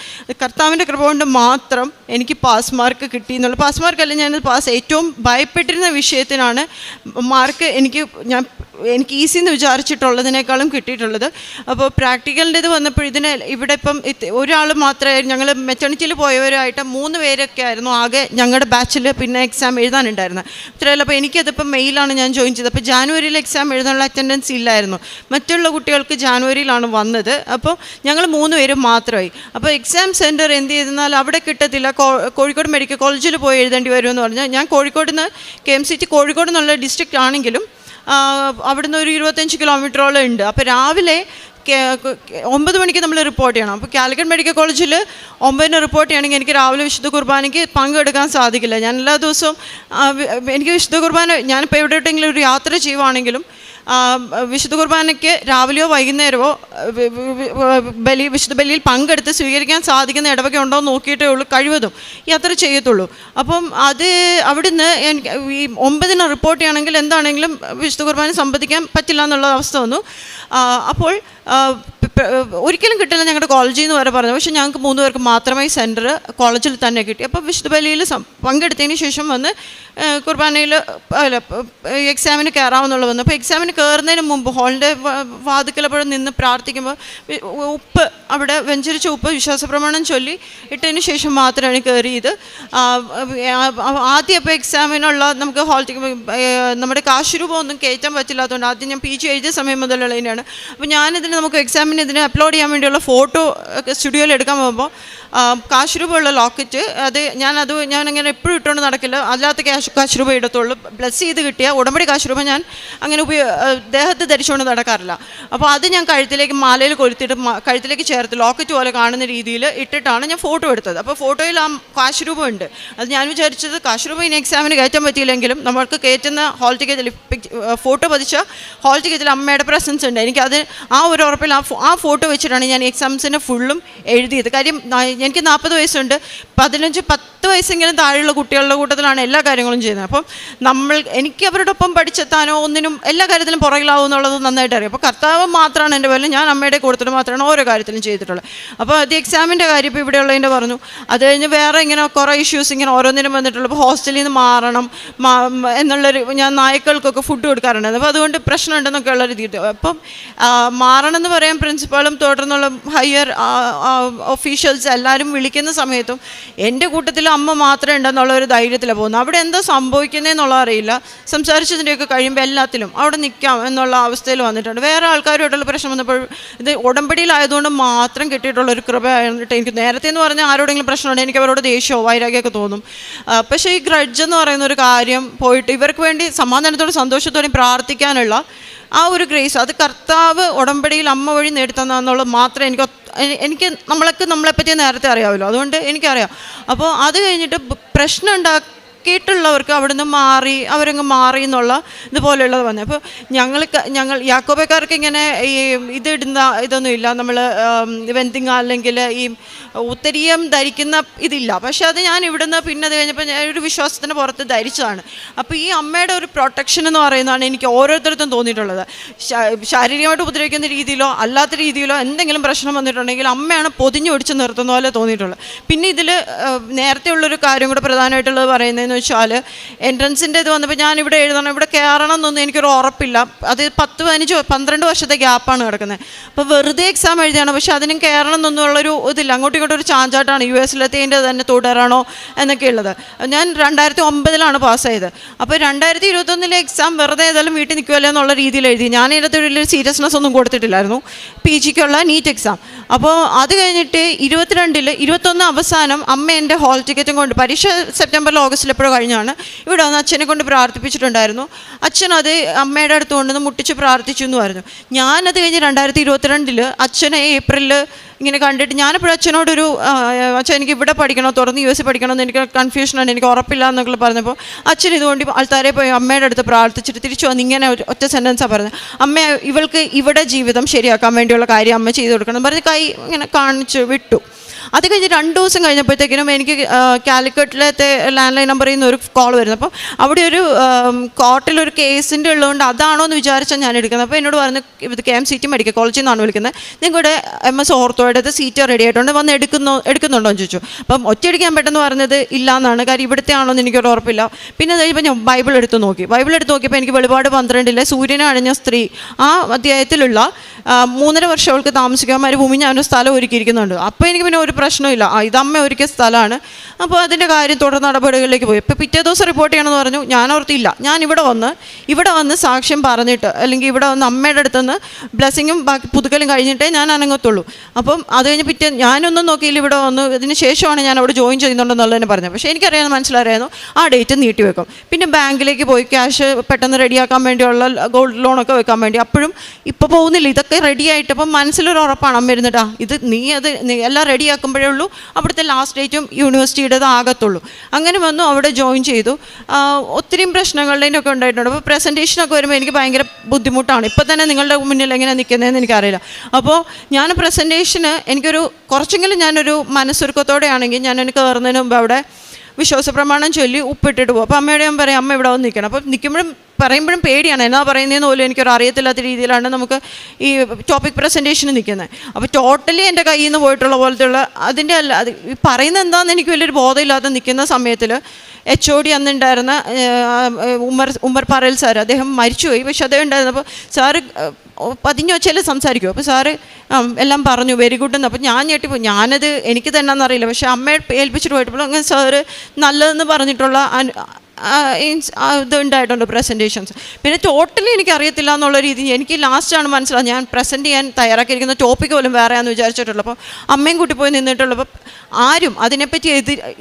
കർത്താവിൻ്റെ കൃപ കൊണ്ട് മാത്രം എനിക്ക് പാസ് മാർക്ക് കിട്ടി എന്നുള്ള. പാസ് മാർക്കല്ല, ഞാനത് ഏറ്റവും ഭയപ്പെട്ടിരുന്ന വിഷയത്തിനാണ് മാർക്ക് എനിക്ക് ഈസി എന്ന് വിചാരിച്ചിട്ടുള്ളതിനേക്കാളും കിട്ടിയിട്ടുള്ളത്. അപ്പോൾ പ്രാക്ടിക്കലിൻ്റെ ഇത് വന്നപ്പോൾ ഇവിടെ ഇപ്പം ഒരാൾ മാത്രമേ, ഞങ്ങൾ മെറ്റേണിറ്റിയിൽ പോയവരായിട്ട് 3 പേരൊക്കെ ആയിരുന്നു ആകെ ഞങ്ങളുടെ ബാച്ചിൽ പിന്നെ എക്സാം എഴുതാനുണ്ടായിരുന്നത്. ഇത്രയല്ല. അപ്പോൾ എനിക്കതിപ്പം മെയിലാണ് ഞാൻ ജോയിൻ ചെയ്തത്. അപ്പോൾ ജാനുവരിയിൽ എക്സാം എഴുതാനുള്ള അറ്റൻഡൻസ് ഇല്ലായിരുന്നു. മറ്റുള്ള കുട്ടികൾക്ക് ജാനുവരിയിലാണ് വന്നത്. അപ്പോൾ ഞങ്ങൾ 3 പേരും മാത്രമായി. അപ്പോൾ എക്സാം സെൻറ്റർ എന്ത് ചെയ്തെന്നാൽ അവിടെ കിട്ടത്തില്ല, കോഴിക്കോട് മെഡിക്കൽ കോളേജിൽ പോയി എഴുതേണ്ടി വരുമെന്ന് പറഞ്ഞാൽ, ഞാൻ കോഴിക്കോട് നിന്ന് KMCT കോഴിക്കോട് എന്നുള്ള ഡിസ്ട്രിക്റ്റ് ആണെങ്കിലും അവിടുന്ന് ഒരു 25 കിലോമീറ്ററോളം ഉണ്ട്. അപ്പോൾ രാവിലെ 9 മണിക്ക് നമ്മൾ റിപ്പോർട്ട് ചെയ്യണം. അപ്പോൾ കാലിക്കറ്റ് മെഡിക്കൽ കോളേജിൽ 9-ന് റിപ്പോർട്ട് ചെയ്യണമെങ്കിൽ എനിക്ക് രാവിലെ വിശുദ്ധ കുർബാനയ്ക്ക് പങ്കെടുക്കാൻ സാധിക്കില്ല. ഞാൻ എല്ലാ ദിവസവും എനിക്ക് വിശുദ്ധ കുർബാന, ഞാനിപ്പോൾ എവിടെയെങ്കിലും ഒരു യാത്ര ചെയ്യുവാണെങ്കിലും വിശുദ്ധ കുർബാനയ്ക്ക് രാവിലെയോ വൈകുന്നേരമോ വിശുദ്ധ ബലിയിൽ പങ്കെടുത്ത് സ്വീകരിക്കാൻ സാധിക്കുന്ന ഇടവക ഉണ്ടോ എന്ന് നോക്കിയിട്ടേ ഉള്ളൂ കഴിവതും യാത്ര ചെയ്യത്തുള്ളൂ. അപ്പം അത് അവിടുന്ന് ഈ 9-ന് റിപ്പോർട്ട് ചെയ്യണമെങ്കിൽ എന്താണെങ്കിലും വിശുദ്ധ കുർബാന സംബന്ധിക്കാൻ പറ്റില്ല എന്നുള്ള അവസ്ഥ വന്നു. അപ്പോൾ ഒരിക്കലും കിട്ടില്ല ഞങ്ങളുടെ കോളേജിൽ നിന്ന് വരെ പറഞ്ഞു. പക്ഷേ ഞങ്ങൾക്ക് 3 പേർക്ക് മാത്രമേ സെൻറ്റർ കോളേജിൽ തന്നെ കിട്ടി. അപ്പോൾ വിശുദ്ധ ബലിയിൽ പങ്കെടുത്തതിന് ശേഷം വന്ന് കുർബാനയിൽ എക്സാമിന് കയറാമെന്നുള്ള വന്നു. അപ്പോൾ എക്സാമിന് കയറുന്നതിന് മുമ്പ് ഹാളിൻ്റെ വാതിക്കലപ്പോഴും നിന്ന് പ്രാർത്ഥിക്കുമ്പോൾ ഉപ്പ് അവിടെ വെഞ്ചരിച്ച ഉപ്പ് വിശ്വാസപ്രമാണം ചൊല്ലി ഇട്ടതിന് ശേഷം മാത്രമാണ് കയറിയത്. ആദ്യം അപ്പോൾ എക്സാമിനുള്ള നമുക്ക് ഹാൾ നമ്മുടെ കാശ് രൂപ ഒന്നും കയറ്റാൻ പറ്റില്ലാത്തതുകൊണ്ട് ആദ്യം ഞാൻ PG എഴുതിയ സമയം മുതലുള്ളതിനാണ്. അപ്പോൾ ഞാനിതിന് നമുക്ക് എക്സാമിന് ഇതിന് അപ്ലോഡ് ചെയ്യാൻ വേണ്ടിയുള്ള ഫോട്ടോ സ്റ്റുഡിയോയിൽ എടുക്കാൻ പോകുമ്പോൾ കാശ് രൂപയുള്ള ലോക്കറ്റ് ഞാനങ്ങനെ എപ്പോഴും ഇട്ടുകൊണ്ട് നടക്കില്ല, അല്ലാത്ത കാശ് രൂപ ഇടത്തുള്ളൂ. ബ്ലസ് ചെയ്ത് കിട്ടിയ ഉടമ്പടി കാശ് രൂപ ഞാൻ അങ്ങനെ ദേഹത്ത് ധരിച്ചുകൊണ്ട് നടക്കാറില്ല. അപ്പോൾ അത് ഞാൻ കഴുത്തിലേക്ക് മാലയിൽ കൊലുത്തിയിട്ട് കഴുത്തിലേക്ക് ചേർത്ത് ലോക്കറ്റ് പോലെ കാണുന്ന രീതിയിൽ ഇട്ടിട്ടാണ് ഞാൻ ഫോട്ടോ എടുത്തത്. അപ്പോൾ ഫോട്ടോയിൽ ആ കാശ് രൂപ ഉണ്ട്. അത് ഞാൻ വിചാരിച്ചത് കാശ് രൂപ ഇനി എക്സാമിന് കയറ്റാൻ പറ്റിയില്ലെങ്കിലും നമ്മൾക്ക് കയറ്റുന്ന ഹാൾ ടിക്കറ്റിൽ ഫോട്ടോ പതിച്ച ഹാൾ ടിക്കറ്റിൽ അമ്മയുടെ പ്രസൻസ് ഉണ്ട്. എനിക്കത് ആ ഒരു ഉറപ്പിൽ ആ ഫോട്ടോ വെച്ചിട്ടാണ് ഞാൻ എക്സാംസിന് ഫുള്ളും എഴുതിയത്. കാര്യം എനിക്ക് 40 വയസ്സുണ്ട്. 10 വയസ്സെങ്കിലും താഴെയുള്ള കുട്ടികളുടെ കൂട്ടത്തിലാണ് എല്ലാ കാര്യങ്ങളും ചെയ്യുന്നത്. അപ്പം എനിക്ക് അവരുടെ ഒപ്പം പഠിച്ചെത്താനോ ഒന്നിനും എല്ലാ കാര്യത്തിലും പുറകിലാവും എന്നുള്ളത് നന്നായിട്ട് അറിയാം. അപ്പോൾ കർത്താവ് മാത്രമാണ് എൻ്റെ പേരിൽ, ഞാൻ അമ്മയുടെ കൊടുത്തിട്ട് മാത്രമാണ് ഓരോ കാര്യത്തിലും ചെയ്തിട്ടുള്ളത്. അപ്പോൾ അത് എക്സാമിൻ്റെ കാര്യം ഇപ്പോൾ ഇവിടെ ഉള്ളതിൻ്റെ പറഞ്ഞു. അത് കഴിഞ്ഞ് വേറെ ഇങ്ങനെ കുറേ ഇഷ്യൂസ് ഇങ്ങനെ ഓരോന്നിനും വന്നിട്ടുള്ളൂ. അപ്പോൾ ഹോസ്റ്റലിൽ നിന്ന് മാറണം എന്നുള്ളൊരു, ഞാൻ നായ്ക്കൾക്കൊക്കെ ഫുഡ് കൊടുക്കാറുണ്ടായിരുന്നു. അപ്പോൾ അതുകൊണ്ട് പ്രശ്നമുണ്ടെന്നൊക്കെ ഉള്ള രീതിയിൽ അപ്പം മാറണം എന്ന് പറയാൻ പ്രിൻസിപ്പാളും തുടർന്നുള്ള ഹയർ ഒഫീഷ്യൽസ് എല്ലാവരും വിളിക്കുന്ന സമയത്തും എൻ്റെ കൂട്ടത്തിൽ അമ്മ മാത്രമേ ഉണ്ടെന്നുള്ള ഒരു ധൈര്യത്തിലാണ് പോകുന്നത്. അവിടെ എന്താ സംഭവിക്കുന്നതെന്നുള്ള അറിയില്ല. സംസാരിച്ചതിൻ്റെയൊക്കെ കഴിയുമ്പോൾ എല്ലാത്തിലും അവിടെ നിൽക്കാം എന്നുള്ള അവസ്ഥയിൽ വന്നിട്ടുണ്ട്. വേറെ ആൾക്കാരുമായിട്ടുള്ള പ്രശ്നം വന്നപ്പോൾ ഇത് ഉടമ്പടിയിലായതുകൊണ്ട് മാത്രം കിട്ടിയിട്ടുള്ളൊരു കൃപയായിട്ട് എനിക്ക്. നേരത്തെ എന്ന് പറഞ്ഞാൽ ആരോടെങ്കിലും പ്രശ്നമുണ്ട് എനിക്ക് അവരോട് ദേഷ്യമോ വൈരാഗ്യമൊക്കെ തോന്നും. പക്ഷേ ഈ ഗ്രഡ്ജ് എന്ന് പറയുന്ന ഒരു കാര്യം പോയിട്ട് ഇവർക്ക് വേണ്ടി സമാധാനത്തോടെ സന്തോഷത്തോടെയും പ്രാർത്ഥിക്കാനുള്ള ആ ഒരു ഗ്രേസ്, അത് കർത്താവ് ഉടമ്പടിയിൽ അമ്മ വഴി നേടിത്തന്നെന്നുള്ളത് മാത്രമേ എനിക്ക് നമ്മളെപ്പറ്റി നേരത്തെ അറിയാമല്ലോ, അതുകൊണ്ട് എനിക്കറിയാം. അപ്പോൾ അത് കഴിഞ്ഞിട്ട് പ്രശ്നം ഉണ്ടാക്കിയിട്ടുള്ളവർക്ക് അവിടുന്ന് അവരങ്ങ് മാറി എന്നുള്ള ഇതുപോലെയുള്ളത് വന്നത്. അപ്പോൾ ഞങ്ങൾ യാക്കോബക്കാർക്ക് ഇങ്ങനെ ഈ ഇതൊന്നുമില്ല, നമ്മൾ വെന്തിങ്ങ അല്ലെങ്കിൽ ഈ ഉത്തരീയം ധരിക്കുന്ന ഇതില്ല. പക്ഷെ അത് ഞാൻ ഇവിടുന്ന് പിന്നെ അത് കഴിഞ്ഞപ്പോൾ ഞാൻ ഒരു വിശ്വാസത്തിന് പുറത്ത് ധരിച്ചതാണ്. അപ്പോൾ ഈ അമ്മയുടെ ഒരു പ്രൊട്ടക്ഷൻ എന്ന് പറയുന്നതാണ് എനിക്ക് ഓരോരുത്തർക്കും തോന്നിയിട്ടുള്ളത്. ശാരീരികമായിട്ട് ഉപദ്രവിക്കുന്ന രീതിയിലോ അല്ലാത്ത രീതിയിലോ എന്തെങ്കിലും പ്രശ്നം വന്നിട്ടുണ്ടെങ്കിൽ അമ്മയാണ് പൊതിഞ്ഞൊടിച്ച് നിർത്തുന്ന പോലെ തോന്നിയിട്ടുള്ളത്. പിന്നെ ഇതിൽ നേരത്തെ ഉള്ളൊരു കാര്യം കൂടെ പ്രധാനമായിട്ടുള്ളത് പറയുന്നതെന്ന് വെച്ചാൽ, എൻട്രൻസിൻ്റെ ഇത് വന്നപ്പോൾ ഞാൻ ഇവിടെ എഴുതണം, ഇവിടെ കയറണം എന്നൊന്നും എനിക്കൊരു ഉറപ്പില്ല. അത് 10-12 വർഷത്തെ ഗ്യാപ്പാണ് കിടക്കുന്നത്. അപ്പോൾ വെറുതെ എക്സാം എഴുതിയാണ്, പക്ഷെ അതിനും കയറണം എന്നൊന്നുമുള്ളൊരു ഇതില്ല. അങ്ങോട്ടും ഇങ്ങോട്ടും ഒരു ചാഞ്ചാട്ടാണ്. US-ലെത്തിൻ്റെ തന്നെ തുടരണോ എന്നൊക്കെ ഉള്ളത്. ഞാൻ 2009 പാസ്സായത്. അപ്പോൾ 2021 എക്സാം വെറുതെ ഏതായാലും വീട്ടിൽ നിൽക്കുമല്ലോ എന്നുള്ള രീതിയിൽ എഴുതി. ഞാൻ ഇതിനകത്ത് വലിയൊരു സീരിയസ്നെസ് ഒന്നും കൊടുത്തിട്ടില്ലായിരുന്നു, PGക്കുള്ള നീറ്റ് എക്സാം. അപ്പോൾ അത് കഴിഞ്ഞിട്ട് 21 അവസാനം അമ്മ എൻ്റെ ഹോൾ ടിക്കറ്റും കൊണ്ട്, പരീക്ഷ സെപ്റ്റംബറിൽ ഓഗസ്റ്റിൽ എപ്പോഴും കഴിഞ്ഞാണ്, ഇവിടെ വന്ന് അച്ഛനെ കൊണ്ട് പ്രാർത്ഥിപ്പിച്ചിട്ടുണ്ടായിരുന്നു. അച്ഛൻ അത് അമ്മയുടെ അടുത്ത് കൊണ്ടുവന്ന് മുട്ടിച്ച് പ്രാർത്ഥിച്ചു എന്ന് പറഞ്ഞു. ഞാനത് കഴിഞ്ഞ് 2022 അച്ഛനെ ഏപ്രിലിൽ ഇങ്ങനെ കണ്ടിട്ട് ഞാനിപ്പോഴും അച്ഛനോടൊരു അച്ഛൻ എനിക്ക് ഇവിടെ പഠിക്കണോ തുറന്ന് US പഠിക്കണമെന്ന് എനിക്ക് കൺഫ്യൂഷനാണ്, എനിക്ക് ഉറപ്പില്ല എന്നൊക്കെ പറഞ്ഞപ്പോൾ അച്ഛൻ ഇതുകൊണ്ട് ആൾക്കാരെ പോയി അമ്മയുടെ അടുത്ത് പ്രാർത്ഥിച്ചിട്ട് തിരിച്ചു വന്ന് ഇങ്ങനെ ഒറ്റ സെൻറ്റൻസാണ് പറഞ്ഞത്, അമ്മ ഇവൾക്ക് ഇവിടെ ജീവിതം ശരിയാക്കാൻ വേണ്ടിയുള്ള കാര്യം അമ്മ ചെയ്തു കൊടുക്കണം എന്ന് പറഞ്ഞ് കൈ ഇങ്ങനെ കാണിച്ച് വിട്ടു. അത് കഴിഞ്ഞ് 2 ദിവസം കഴിഞ്ഞപ്പോഴത്തേക്കിനും എനിക്ക് കാലിക്കറ്റിലത്തെ ലാൻഡ് ലൈൻ നമ്പറിൽ നിന്ന് ഒരു കോൾ വരുന്നു. അപ്പോൾ അവിടെ ഒരു കോർട്ടിലൊരു കേസിൻ്റെ ഉള്ളതുകൊണ്ട് അതാണോ എന്ന് വിചാരിച്ചാൽ ഞാൻ എടുക്കുന്നത്. അപ്പോൾ എന്നോട് പറഞ്ഞു, ഇത് KMCT മെഡിക്കൽ കോളേജിൽ നിന്നാണ് വിളിക്കുന്നത്, നിങ്ങളുടെ MS ഓർത്തോയുടെ സീറ്റ് റെഡി ആയിട്ടുണ്ട്, വന്ന് എടുക്കുന്നുണ്ടോ എന്ന് ചോദിച്ചു. അപ്പം ഒറ്റയടിക്കാൻ പെട്ടെന്ന് പറഞ്ഞത് ഇല്ല എന്നാണ്, കാര്യം ഇവിടുത്തെ ആണോ എന്ന് എനിക്കൊരു ഉറപ്പില്ല. പിന്നെ അത് കഴിയുമ്പോൾ ഞാൻ ബൈബിൾ എടുത്ത് നോക്കിയപ്പോൾ എനിക്ക് വെളിപാട് 12 സൂര്യനെ അണിഞ്ഞ സ്ത്രീ ആ അധ്യായത്തിലുള്ള 3.5 വർഷം അവൾക്ക് താമസിക്കാൻ മരുഭൂമി ഞാനൊരു സ്ഥലം ഒരുക്കിയിരിക്കുന്നുണ്ട്. അപ്പോൾ എനിക്ക് പിന്നെ ഒരു പ്രശ്നമില്ല, ഇതമ്മ ഒരുക്കിയ സ്ഥലമാണ്. അപ്പോൾ അതിൻ്റെ കാര്യം തുടർ നടപടികളിലേക്ക് പോയി. ഇപ്പോൾ പിറ്റേ ദിവസം റിപ്പോർട്ട് ചെയ്യണമെന്ന് പറഞ്ഞു. ഞാൻ ഓർത്തില്ല, ഞാൻ ഇവിടെ വന്ന് സാക്ഷ്യം പറഞ്ഞിട്ട് അല്ലെങ്കിൽ ഇവിടെ വന്ന് അമ്മയുടെ അടുത്തുനിന്ന് ബ്ലെസ്സിങ്ങും ബാക്കി പുതുക്കലും കഴിഞ്ഞിട്ടേ ഞാൻ അനങ്ങത്തുള്ളൂ. അപ്പം അത് കഴിഞ്ഞ് ഞാനൊന്നും നോക്കിയില്ല, ഇവിടെ വന്നു ഇതിന് ശേഷമാണ് ഞാൻ അവിടെ ജോയിൻ ചെയ്യുന്നുണ്ടെന്നുള്ളതിനെ പറഞ്ഞത്. പക്ഷേ എനിക്കറിയാൻ മനസ്സിലായിരുന്നു ആ ഡേറ്റ് നീട്ടിവെക്കും. പിന്നെ ബാങ്കിലേക്ക് പോയി ക്യാഷ് പെട്ടെന്ന് റെഡിയാക്കാൻ വേണ്ടിയുള്ള ഗോൾഡ് ലോണൊക്കെ വെക്കാൻ വേണ്ടി, അപ്പോഴും ഇപ്പോൾ പോകുന്നില്ല, ഇതൊക്കെ റെഡിയായിട്ട്. അപ്പം മനസ്സിലൊരു ഉറപ്പാണ് അമ്മ ഇരുന്നിട്ടാ ഇത് നീ എല്ലാം റെഡിയാക്കുമ്പോഴേ ഉള്ളൂ അവിടുത്തെ ലാസ്റ്റ് ഡേറ്റും യൂണിവേഴ്സിറ്റിയുടേത് ആകത്തുള്ളൂ. അങ്ങനെ വന്നു, അവിടെ ജോയിൻ ചെയ്തു. ഒത്തിരി പ്രശ്നങ്ങളുടെയൊക്കെ ഉണ്ടായിട്ടുണ്ട്. അപ്പോൾ പ്രസൻറ്റേഷനൊക്കെ വരുമ്പോൾ എനിക്ക് ഭയങ്കര ബുദ്ധിമുട്ടാണ്. ഇപ്പോൾ തന്നെ നിങ്ങളുടെ മുന്നിൽ എങ്ങനെ നിൽക്കുന്നതെന്ന് എനിക്കറിയില്ല. അപ്പോൾ ഞാൻ പ്രസൻറ്റേഷന് എനിക്കൊരു കുറച്ചെങ്കിലും ഞാനൊരു മനസ്സൊരുക്കത്തോടെയാണെങ്കിൽ ഞാൻ എനിക്ക് കയറുന്നതിന് മുമ്പ് അവിടെ വിശ്വാസ പ്രമാണം ചൊല്ലി ഉപ്പിട്ടിട്ട് പോകും. അപ്പോൾ അമ്മയോട് ഞാൻ പറയും, അമ്മ ഇവിടെ വന്ന് നിൽക്കണം. അപ്പോൾ നിൽക്കുമ്പോഴും പറയുമ്പോഴും പേടിയാണ്, എന്നാ പറയുന്നതെന്ന് പോലും എനിക്കൊരു അറിയത്തില്ലാത്ത രീതിയിലാണ് നമുക്ക് ഈ ടോപ്പിക് പ്രസൻറ്റേഷന് നിൽക്കുന്നത്. അപ്പോൾ ടോട്ടലി എൻ്റെ കയ്യിൽ നിന്ന് പോയിട്ടുള്ള പോലത്തെയുള്ള അതിൻ്റെ അല്ല, അത് ഈ പറയുന്നത് എന്താണെന്ന് എനിക്ക് വലിയൊരു ബോധമില്ലാതെ നിൽക്കുന്ന സമയത്തിൽ HOD അന്നുണ്ടായിരുന്ന ഉമർ പറൽ സാർ, അദ്ദേഹം മരിച്ചുപോയി. പക്ഷെ അദ്ദേഹം ഉണ്ടായിരുന്നപ്പോൾ സാറ് പതിഞ്ഞു വെച്ചാൽ സംസാരിക്കും. അപ്പോൾ സാറ് എല്ലാം പറഞ്ഞു, വെരി ഗുഡ് എന്ന്. അപ്പോൾ ഞാൻ ഞെട്ടിപ്പോയി, ഞാനത് എനിക്ക് തന്നെ എന്നറിയില്ല. പക്ഷേ അമ്മയെ ഏൽപ്പിച്ചിട്ട് പോയപ്പോൾ അങ്ങനെ സാറ് നല്ലതെന്ന് പറഞ്ഞിട്ടുള്ള ഇതുണ്ടായിട്ടുണ്ട് പ്രസൻറ്റേഷൻസ്. പിന്നെ ടോട്ടലി എനിക്കറിയത്തില്ല എന്നുള്ള രീതി എനിക്ക് ലാസ്റ്റാണ് മനസ്സിലാവും. ഞാൻ പ്രസൻറ്റ് ചെയ്യാൻ തയ്യാറാക്കിയിരിക്കുന്ന ടോപ്പിക്ക് പോലും വേറെയാണെന്ന് വിചാരിച്ചിട്ടുള്ളൂ. അപ്പോൾ അമ്മയും കൂട്ടി പോയി നിന്നിട്ടുള്ളപ്പോൾ ആരും അതിനെപ്പറ്റി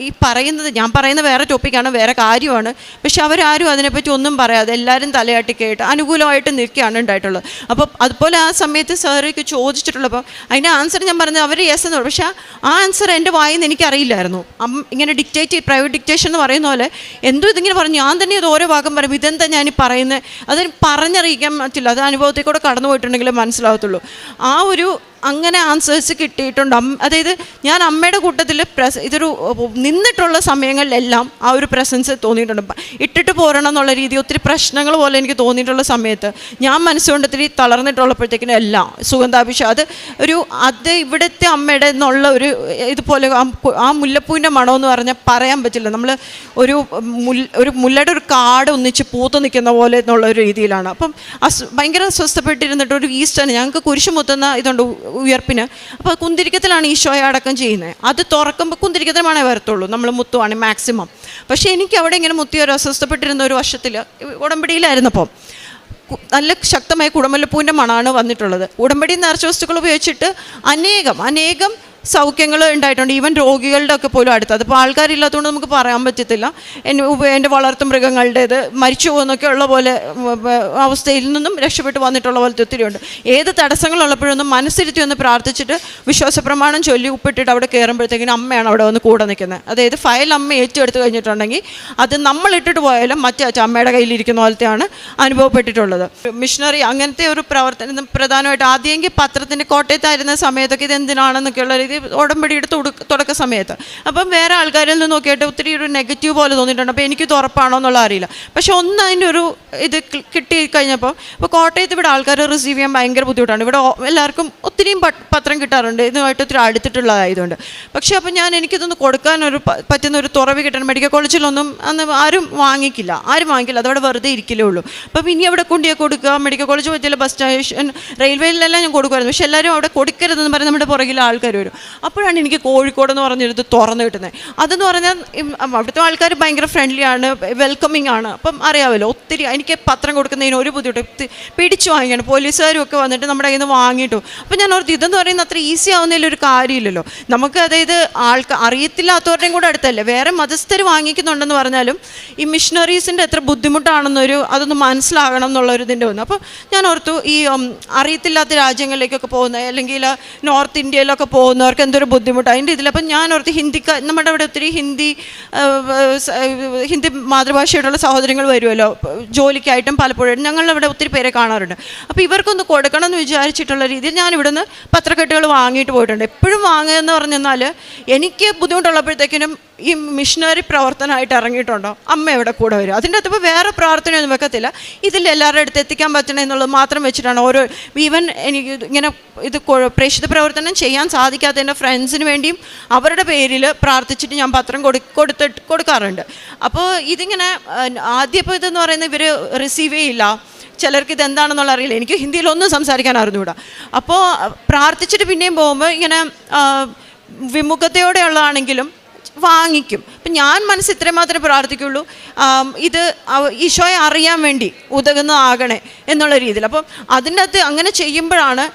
ഈ പറയുന്നത്, ഞാൻ പറയുന്ന വേറെ ടോപ്പിക്കാണ്, വേറെ കാര്യമാണ്. പക്ഷെ അവരാരും അതിനെപ്പറ്റി ഒന്നും പറയാതെ എല്ലാവരും തലയാട്ടി കേട്ട് അനുകൂലമായിട്ട് നിൽക്കുകയാണ് ഉണ്ടായിട്ടുള്ളത്. അപ്പോൾ അതുപോലെ ആ സമയത്ത് സാറിക്ക് ചോദിച്ചിട്ടുള്ളപ്പോൾ അതിൻ്റെ ആൻസർ ഞാൻ പറഞ്ഞത് അവർ യെസ് എന്ന് പറഞ്ഞു. പക്ഷേ ആ ആൻസർ എൻ്റെ വായിൽ നിന്ന് എനിക്കറിയില്ലായിരുന്നു. ഇങ്ങനെ പ്രൈവറ്റ് ഡിക്റ്റേഷൻ എന്ന് പറയുന്ന പോലെ എന്തോ ഇതിങ്ങനെ പറഞ്ഞു. ഞാൻ തന്നെ ഇത് ഓരോ ഭാഗം പറയും, ഇതെന്താ ഞാൻ ഈ പറയുന്നത്, അതിന് പറഞ്ഞറിയിക്കാൻ പറ്റില്ല. അത് അനുഭവത്തിൽ കൂടെ കടന്നു പോയിട്ടുണ്ടെങ്കിലേ മനസ്സിലാവത്തുള്ളൂ. ആ ഒരു അങ്ങനെ ആൻസേഴ്സ് കിട്ടിയിട്ടുണ്ട്. അതായത് ഞാൻ അമ്മയുടെ കൂട്ടത്തിൽ ഇതൊരു നിന്നിട്ടുള്ള സമയങ്ങളിലെല്ലാം ആ ഒരു പ്രസൻസ് തോന്നിയിട്ടുണ്ട്. ഇട്ടിട്ട് പോരണം എന്നുള്ള രീതി ഒത്തിരി പ്രശ്നങ്ങൾ പോലെ എനിക്ക് തോന്നിയിട്ടുള്ള സമയത്ത് ഞാൻ മനസ്സുകൊണ്ട് ഒത്തിരി തളർന്നിട്ടുള്ളപ്പോഴത്തേക്കിനും എല്ലാം സുഗന്ധാഭിഷേകം അത് ഇവിടുത്തെ അമ്മയുടെ എന്നുള്ള ഒരു ഇതുപോലെ ആ മുല്ലപ്പൂവിൻ്റെ മണമെന്ന് പറഞ്ഞാൽ പറയാൻ പറ്റില്ല. നമ്മൾ ഒരു മുല്ലയുടെ ഒരു കാട് ഒന്നിച്ച് പൂത്ത് നിൽക്കുന്ന പോലെ എന്നുള്ള ഒരു രീതിയിലാണ്. അപ്പം ഭയങ്കര സ്വസ്ഥപ്പെട്ടിരുന്നിട്ട് ഒരു ഈസ്റ്റർ ഞങ്ങൾക്ക് കുരിശ് മുത്തുന്ന ഇതുണ്ട് ഉയർപ്പിന്. അപ്പോൾ കുന്തിരിക്കത്തിലാണ് ഈശോയെ അടക്കം ചെയ്യുന്നത്. അത് തുറക്കുമ്പോൾ കുന്തിരിക്കത്തിലാണേ വരത്തുള്ളൂ, നമ്മൾ മുത്തുവാണ് മാക്സിമം. പക്ഷേ എനിക്ക് അവിടെ ഇങ്ങനെ മുത്തി ഒരു അസ്വസ്ഥപ്പെട്ടിരുന്ന ഒരു വർഷത്തിൽ ഉടമ്പടിയിലായിരുന്നപ്പോൾ നല്ല ശക്തമായ കുടമുല്ലപ്പൂവിൻ്റെ മണമാണ് വന്നിട്ടുള്ളത്. ഉടമ്പടി നേർച്ച വസ്തുക്കൾ ഉപയോഗിച്ചിട്ട് അനേകം സൗഖ്യങ്ങൾ ഉണ്ടായിട്ടുണ്ട്. ഈവൻ രോഗികളുടെ ഒക്കെ പോലും അടുത്ത്. അതിപ്പോൾ ആൾക്കാരില്ലാത്തതുകൊണ്ട് നമുക്ക് പറയാൻ പറ്റത്തില്ല. എൻ്റെ വളർത്തു മൃഗങ്ങളുടേത് മരിച്ചു പോകുന്നൊക്കെ ഉള്ള പോലെ അവസ്ഥയിൽ നിന്നും രക്ഷപ്പെട്ട് വന്നിട്ടുള്ള പോലത്തെ ഒത്തിരി ഉണ്ട്. ഏത് തടസ്സങ്ങളുള്ളപ്പോഴൊന്നും മനസ്സിരുത്തി ഒന്ന് പ്രാർത്ഥിച്ചിട്ട് വിശ്വാസപ്രമാണം ചൊല്ലി ഉപ്പിട്ടിട്ട് അവിടെ കയറുമ്പോഴത്തേക്കിനും അമ്മയാണ് അവിടെ വന്ന് കൂടെ നിൽക്കുന്നത്. അതായത് ഫയൽ അമ്മ ഏറ്റെടുത്ത് കഴിഞ്ഞിട്ടുണ്ടെങ്കിൽ അത് നമ്മൾ ഇട്ടിട്ട് പോയാലും മറ്റേ അമ്മയുടെ കയ്യിലിരിക്കുന്ന പോലത്തെയാണ് അനുഭവപ്പെട്ടിട്ടുള്ളത്. മിഷണറി അങ്ങനത്തെ ഒരു പ്രവർത്തനം പ്രധാനമായിട്ട് ആദ്യമെങ്കിൽ പത്രത്തിൻ്റെ കോട്ടയത്തായിരുന്ന സമയത്തൊക്കെ ഇത് എന്തിനാണെന്നൊക്കെയുള്ള രീതി ഉടമ്പടിയുടെ തുടക്ക സമയത്ത്. അപ്പം വേറെ ആൾക്കാരിൽ നിന്ന് നോക്കിയിട്ട് ഒത്തിരി ഒരു നെഗറ്റീവ് പോലെ തോന്നിയിട്ടുണ്ട്. അപ്പോൾ എനിക്കിത് ഉറപ്പാണോ എന്നുള്ള അറിയില്ല. പക്ഷെ അതിൻ്റെ ഒരു ഇത് കിട്ടിക്കഴിഞ്ഞപ്പോൾ ഇപ്പോൾ കോട്ടയത്ത് ഇവിടെ ആൾക്കാർ റിസീവ് ചെയ്യാൻ ഭയങ്കര ബുദ്ധിമുട്ടാണ്. ഇവിടെ എല്ലാവർക്കും ഒത്തിരിയും പത്രം കിട്ടാറുണ്ട്, ഇതുമായിട്ട് ഒത്തിരി അടുത്തിട്ടുള്ളതായതുകൊണ്ട്. പക്ഷേ അപ്പോൾ എനിക്കിതൊന്ന് കൊടുക്കാനൊരു പറ്റുന്ന ഒരു തുറവ് കിട്ടണം. മെഡിക്കൽ കോളേജിലൊന്നും അന്ന് ആരും വാങ്ങിക്കില്ല, അതവിടെ വെറുതെ ഇരിക്കലേ ഉള്ളൂ. അപ്പം ഇനി അവിടെ കൊണ്ടുപോയി കൊടുക്കുക, മെഡിക്കൽ കോളേജ് പറ്റില്ല, ബസ് സ്റ്റേഷൻ റെയിൽവേയിലെല്ലാം ഞാൻ കൊടുക്കുമായിരുന്നു. പക്ഷെ എല്ലാവരും അവിടെ കൊടുക്കരുതെന്ന് പറഞ്ഞ് നമ്മുടെ പുറകിൽ ആൾക്കാർ വരും. അപ്പോഴാണ് എനിക്ക് കോഴിക്കോടെന്ന് പറഞ്ഞൊരിത് തുറന്നു കിട്ടുന്നത്. അതെന്ന് പറഞ്ഞാൽ അവിടുത്തെ ആൾക്കാർ ഭയങ്കര ഫ്രണ്ട്ലി ആണ്, വെൽക്കമിങ് ആണ്. അപ്പം അറിയാമല്ലോ, ഒത്തിരി എനിക്ക് പത്രം കൊടുക്കുന്നതിന് ഒരു ബുദ്ധിമുട്ട് പിടിച്ചു വാങ്ങിയാണ്. പോലീസുകാരും ഒക്കെ വന്നിട്ട് നമ്മുടെ കയ്യിൽ നിന്ന് വാങ്ങിയിട്ടു. അപ്പം ഞാൻ ഓർത്ത് ഇതെന്ന് പറയുന്നത് അത്ര ഈസി ആവുന്നതിലൊരു കാര്യമില്ലല്ലോ. നമുക്ക് അതായത് അറിയത്തില്ലാത്തവരുടെയും കൂടെ അടുത്തല്ലേ, വേറെ മതസ്ഥർ വാങ്ങിക്കുന്നുണ്ടെന്ന് പറഞ്ഞാലും ഈ മിഷണറീസിൻ്റെ എത്ര ബുദ്ധിമുട്ടാണെന്നൊരു അതൊന്ന് മനസ്സിലാകണം എന്നുള്ളൊരു ഇതിൻ്റെ വന്നു. അപ്പോൾ ഞാൻ ഓർത്തു ഈ അറിയത്തില്ലാത്ത രാജ്യങ്ങളിലേക്കൊക്കെ പോകുന്ന അല്ലെങ്കിൽ നോർത്ത് ഇന്ത്യയിലൊക്കെ പോകുന്നവർക്ക് എന്തൊരു ബുദ്ധിമുട്ടാണ് അതിൻ്റെ ഇതിൽ. അപ്പം ഞാൻ ഓർത്ത് നമ്മുടെ അവിടെ ഒത്തിരി ഹിന്ദി മാതൃഭാഷയായിട്ടുള്ള സഹോദരങ്ങൾ വരുമല്ലോ ജോലിക്കായിട്ടും പലപ്പോഴും ഞങ്ങളവിടെ ഒത്തിരി പേരെ കാണാറുണ്ട്. അപ്പോൾ ഇവർക്കൊന്ന് കൊടുക്കണം എന്ന് വിചാരിച്ചിട്ടുള്ള രീതിയിൽ ഞാൻ ഇവിടുന്ന് പത്രക്കെട്ടുകൾ വാങ്ങിയിട്ട് പോയിട്ടുണ്ട്. എപ്പോഴും വാങ്ങുക എന്ന് പറഞ്ഞാൽ എനിക്ക് ബുദ്ധിമുട്ടുള്ളപ്പോഴത്തേക്കിനും ഈ മിഷണറി പ്രവർത്തനമായിട്ട് ഇറങ്ങിയിട്ടുണ്ടോ അമ്മ ഇവിടെ കൂടെ വരും. അതിൻ്റെ അകത്ത് ഇപ്പോൾ വേറെ പ്രാർത്ഥനയൊന്നും വെക്കത്തില്ല, ഇതിൽ എല്ലാവരുടെ അടുത്ത് എത്തിക്കാൻ പറ്റണം എന്നുള്ളത് മാത്രം വെച്ചിട്ടാണ് ഓരോ ഈവൻ എനിക്ക് ഇങ്ങനെ ഇത് പ്രേക്ഷിത പ്രവർത്തനം ചെയ്യാൻ സാധിക്കാത്തതിൻ്റെ ഫ്രണ്ട്സിന് വേണ്ടിയും അവരുടെ പേരിൽ പ്രാർത്ഥിച്ചിട്ട് ഞാൻ പത്രം കൊടുക്കാറുണ്ട്. അപ്പോൾ ഇതിങ്ങനെ ആദ്യപ്പോൾ ഇതെന്ന് പറയുന്നത് ഇവർ റിസീവ് ചെയ്യില്ല, ചിലർക്ക് ഇതെന്താണെന്നുള്ള അറിയില്ല. എനിക്ക് ഹിന്ദിയിലൊന്നും സംസാരിക്കാൻ അറിഞ്ഞുകൂടാ. അപ്പോൾ പ്രാർത്ഥിച്ചിട്ട് പിന്നെയും പോകുമ്പോൾ ഇങ്ങനെ വിമുഖതയോടെയുള്ളതാണെങ്കിലും വാങ്ങിക്കും. അപ്പം ഞാൻ മനസ്സിൽ ഇത്രയും മാത്രമേ പ്രാർത്ഥിക്കുള്ളൂ, ഇത് ഈശോയെ അറിയാൻ വേണ്ടി ഉതകുന്നതാകണേ എന്നുള്ള രീതിയിൽ. അപ്പം അതിൻ്റെ അകത്ത് അങ്ങനെ ചെയ്യുമ്പോഴാണ്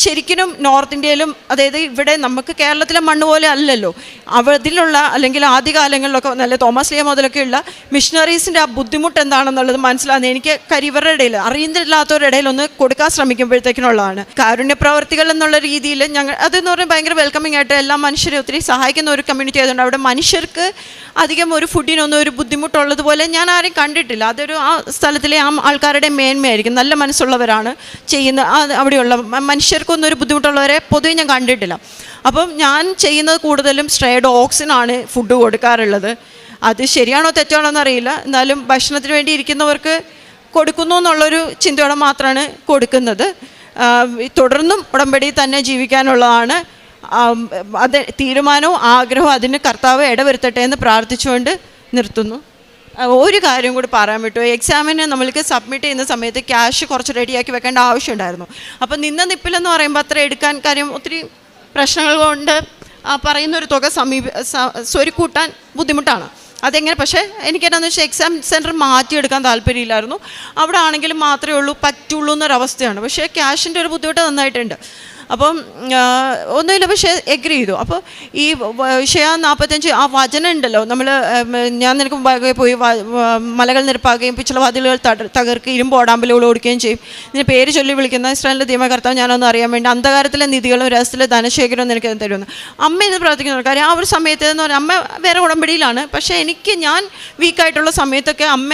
ശരിക്കും നോർത്ത് ഇന്ത്യയിലും, അതായത് ഇവിടെ നമുക്ക് കേരളത്തിലെ മണ്ണ് പോലെ അല്ലല്ലോ, അതിലുള്ള അല്ലെങ്കിൽ ആദ്യകാലങ്ങളിലൊക്കെ നല്ല തോമസ് ലിയ മുതലൊക്കെയുള്ള മിഷണറീസിൻ്റെ ആ ബുദ്ധിമുട്ട് എന്താണെന്നുള്ളത് മനസ്സിലാകുന്നത് എനിക്ക് ഇവരുടെ ഇടയിൽ അറിയുന്നില്ലാത്തവരുടെ ഇടയിൽ ഒന്ന് കൊടുക്കാൻ ശ്രമിക്കുമ്പോഴത്തേക്കിനുള്ളതാണ്. കാരുണ്യ പ്രവർത്തികൾ എന്നുള്ള രീതിയിൽ ഞങ്ങൾ അതെന്ന് പറഞ്ഞാൽ ഭയങ്കര വെൽക്കമിങ് ആയിട്ട് എല്ലാ മനുഷ്യരെയും ഒത്തിരി സഹായിക്കുന്ന ഒരു കമ്മ്യൂണിറ്റി ആയതുകൊണ്ട് അവിടെ മനുഷ്യർക്ക് അധികം ഒരു ഫുഡിനൊന്നും ഒരു ബുദ്ധിമുട്ടുള്ളതുപോലെ ഞാൻ ആരെയും കണ്ടിട്ടില്ല. അതൊരു ആ സ്ഥലത്തിലെ ആ ആൾക്കാരുടെ മേന്മയായിരിക്കും, നല്ല മനസ്സുള്ളവരാണ് ചെയ്യുന്ന അവിടെയുള്ള മനുഷ്യർക്കൊന്നും ഒരു ബുദ്ധിമുട്ടുള്ളവരെ പൊതുവെ ഞാൻ കണ്ടിട്ടില്ല. അപ്പം ഞാൻ ചെയ്യുന്നത് കൂടുതലും സ്ട്രേ ഡോഗ്സിനാണ് ഫുഡ് കൊടുക്കാറുള്ളത്. അത് ശരിയാണോ തെറ്റാണോ എന്നറിയില്ല, എന്നാലും ഭക്ഷണത്തിന് വേണ്ടി ഇരിക്കുന്നവർക്ക് കൊടുക്കുന്നു എന്നുള്ളൊരു ചിന്തയോടെ മാത്രമാണ് കൊടുക്കുന്നത്. തുടർന്നും ഉടമ്പടി തന്നെ ജീവിക്കാനുള്ളതാണ്. അത് തീരുമാനവും ആഗ്രഹവും അതിന് കർത്താവ് ഇടവരുത്തട്ടെ എന്ന് പ്രാർത്ഥിച്ചുകൊണ്ട് നിർത്തുന്നു. ഒരു കാര്യം കൂടി പറയാൻ വിട്ടു, എക്സാമിന് നമ്മൾക്ക് സബ്മിറ്റ് ചെയ്യുന്ന സമയത്ത് ക്യാഷ് കുറച്ച് റെഡിയാക്കി വെക്കേണ്ട ആവശ്യമുണ്ടായിരുന്നു. അപ്പം നിപ്പിലെന്ന് പറയുമ്പോൾ അത്ര എടുക്കാൻ കാര്യം ഒത്തിരി പ്രശ്നങ്ങൾ കൊണ്ട് പറയുന്നൊരു തുക സ്വരുക്കൂട്ടാൻ ബുദ്ധിമുട്ടാണ്. അതെങ്ങനെ, പക്ഷേ എനിക്കെന്നാന്ന് വെച്ചാൽ എക്സാം സെൻറ്റർ മാറ്റിയെടുക്കാൻ താല്പര്യമില്ലായിരുന്നു. അവിടെ ആണെങ്കിലും മാത്രമേ പറ്റുള്ളൂ എന്നൊരവസ്ഥയാണ്. പക്ഷേ ക്യാഷിൻ്റെ ഒരു ബുദ്ധിമുട്ട് നന്നായിട്ടുണ്ട്. അപ്പം ഒന്നുമില്ല, പക്ഷേ എഗ്രി ചെയ്തു. അപ്പോൾ ഈ വിഷയ 45 ആ വചനം ഉണ്ടല്ലോ, ഞാൻ നിനക്ക് പോയി മലകൾ നിരപ്പാക്കുകയും പിച്ചളവാതിലുകൾ തകർക്കുകയും ഇരുമ്പ് ഓടാമ്പലുകൾ ഓടിക്കുകയും ചെയ്യും, ഇതിന് പേര് ചൊല്ലി വിളിക്കുന്ന ഇസ്രായേലിൻ്റെ ദൈവകർത്താവ് ഞാനൊന്ന് അറിയാൻ വേണ്ടി അന്ധകാരത്തിലെ നിധികളും രഹസ്യത്തിലെ ധനശേഖരവും നിനക്ക് തരുമെന്ന് അമ്മ എന്ന് പ്രാർത്ഥിക്കുന്നു. കാര്യം ആ ഒരു സമയത്ത് എന്ന് പറഞ്ഞാൽ അമ്മ വേറെ ഉടമ്പടിയിലാണ്, പക്ഷേ ഞാൻ വീക്കായിട്ടുള്ള സമയത്തൊക്കെ അമ്മ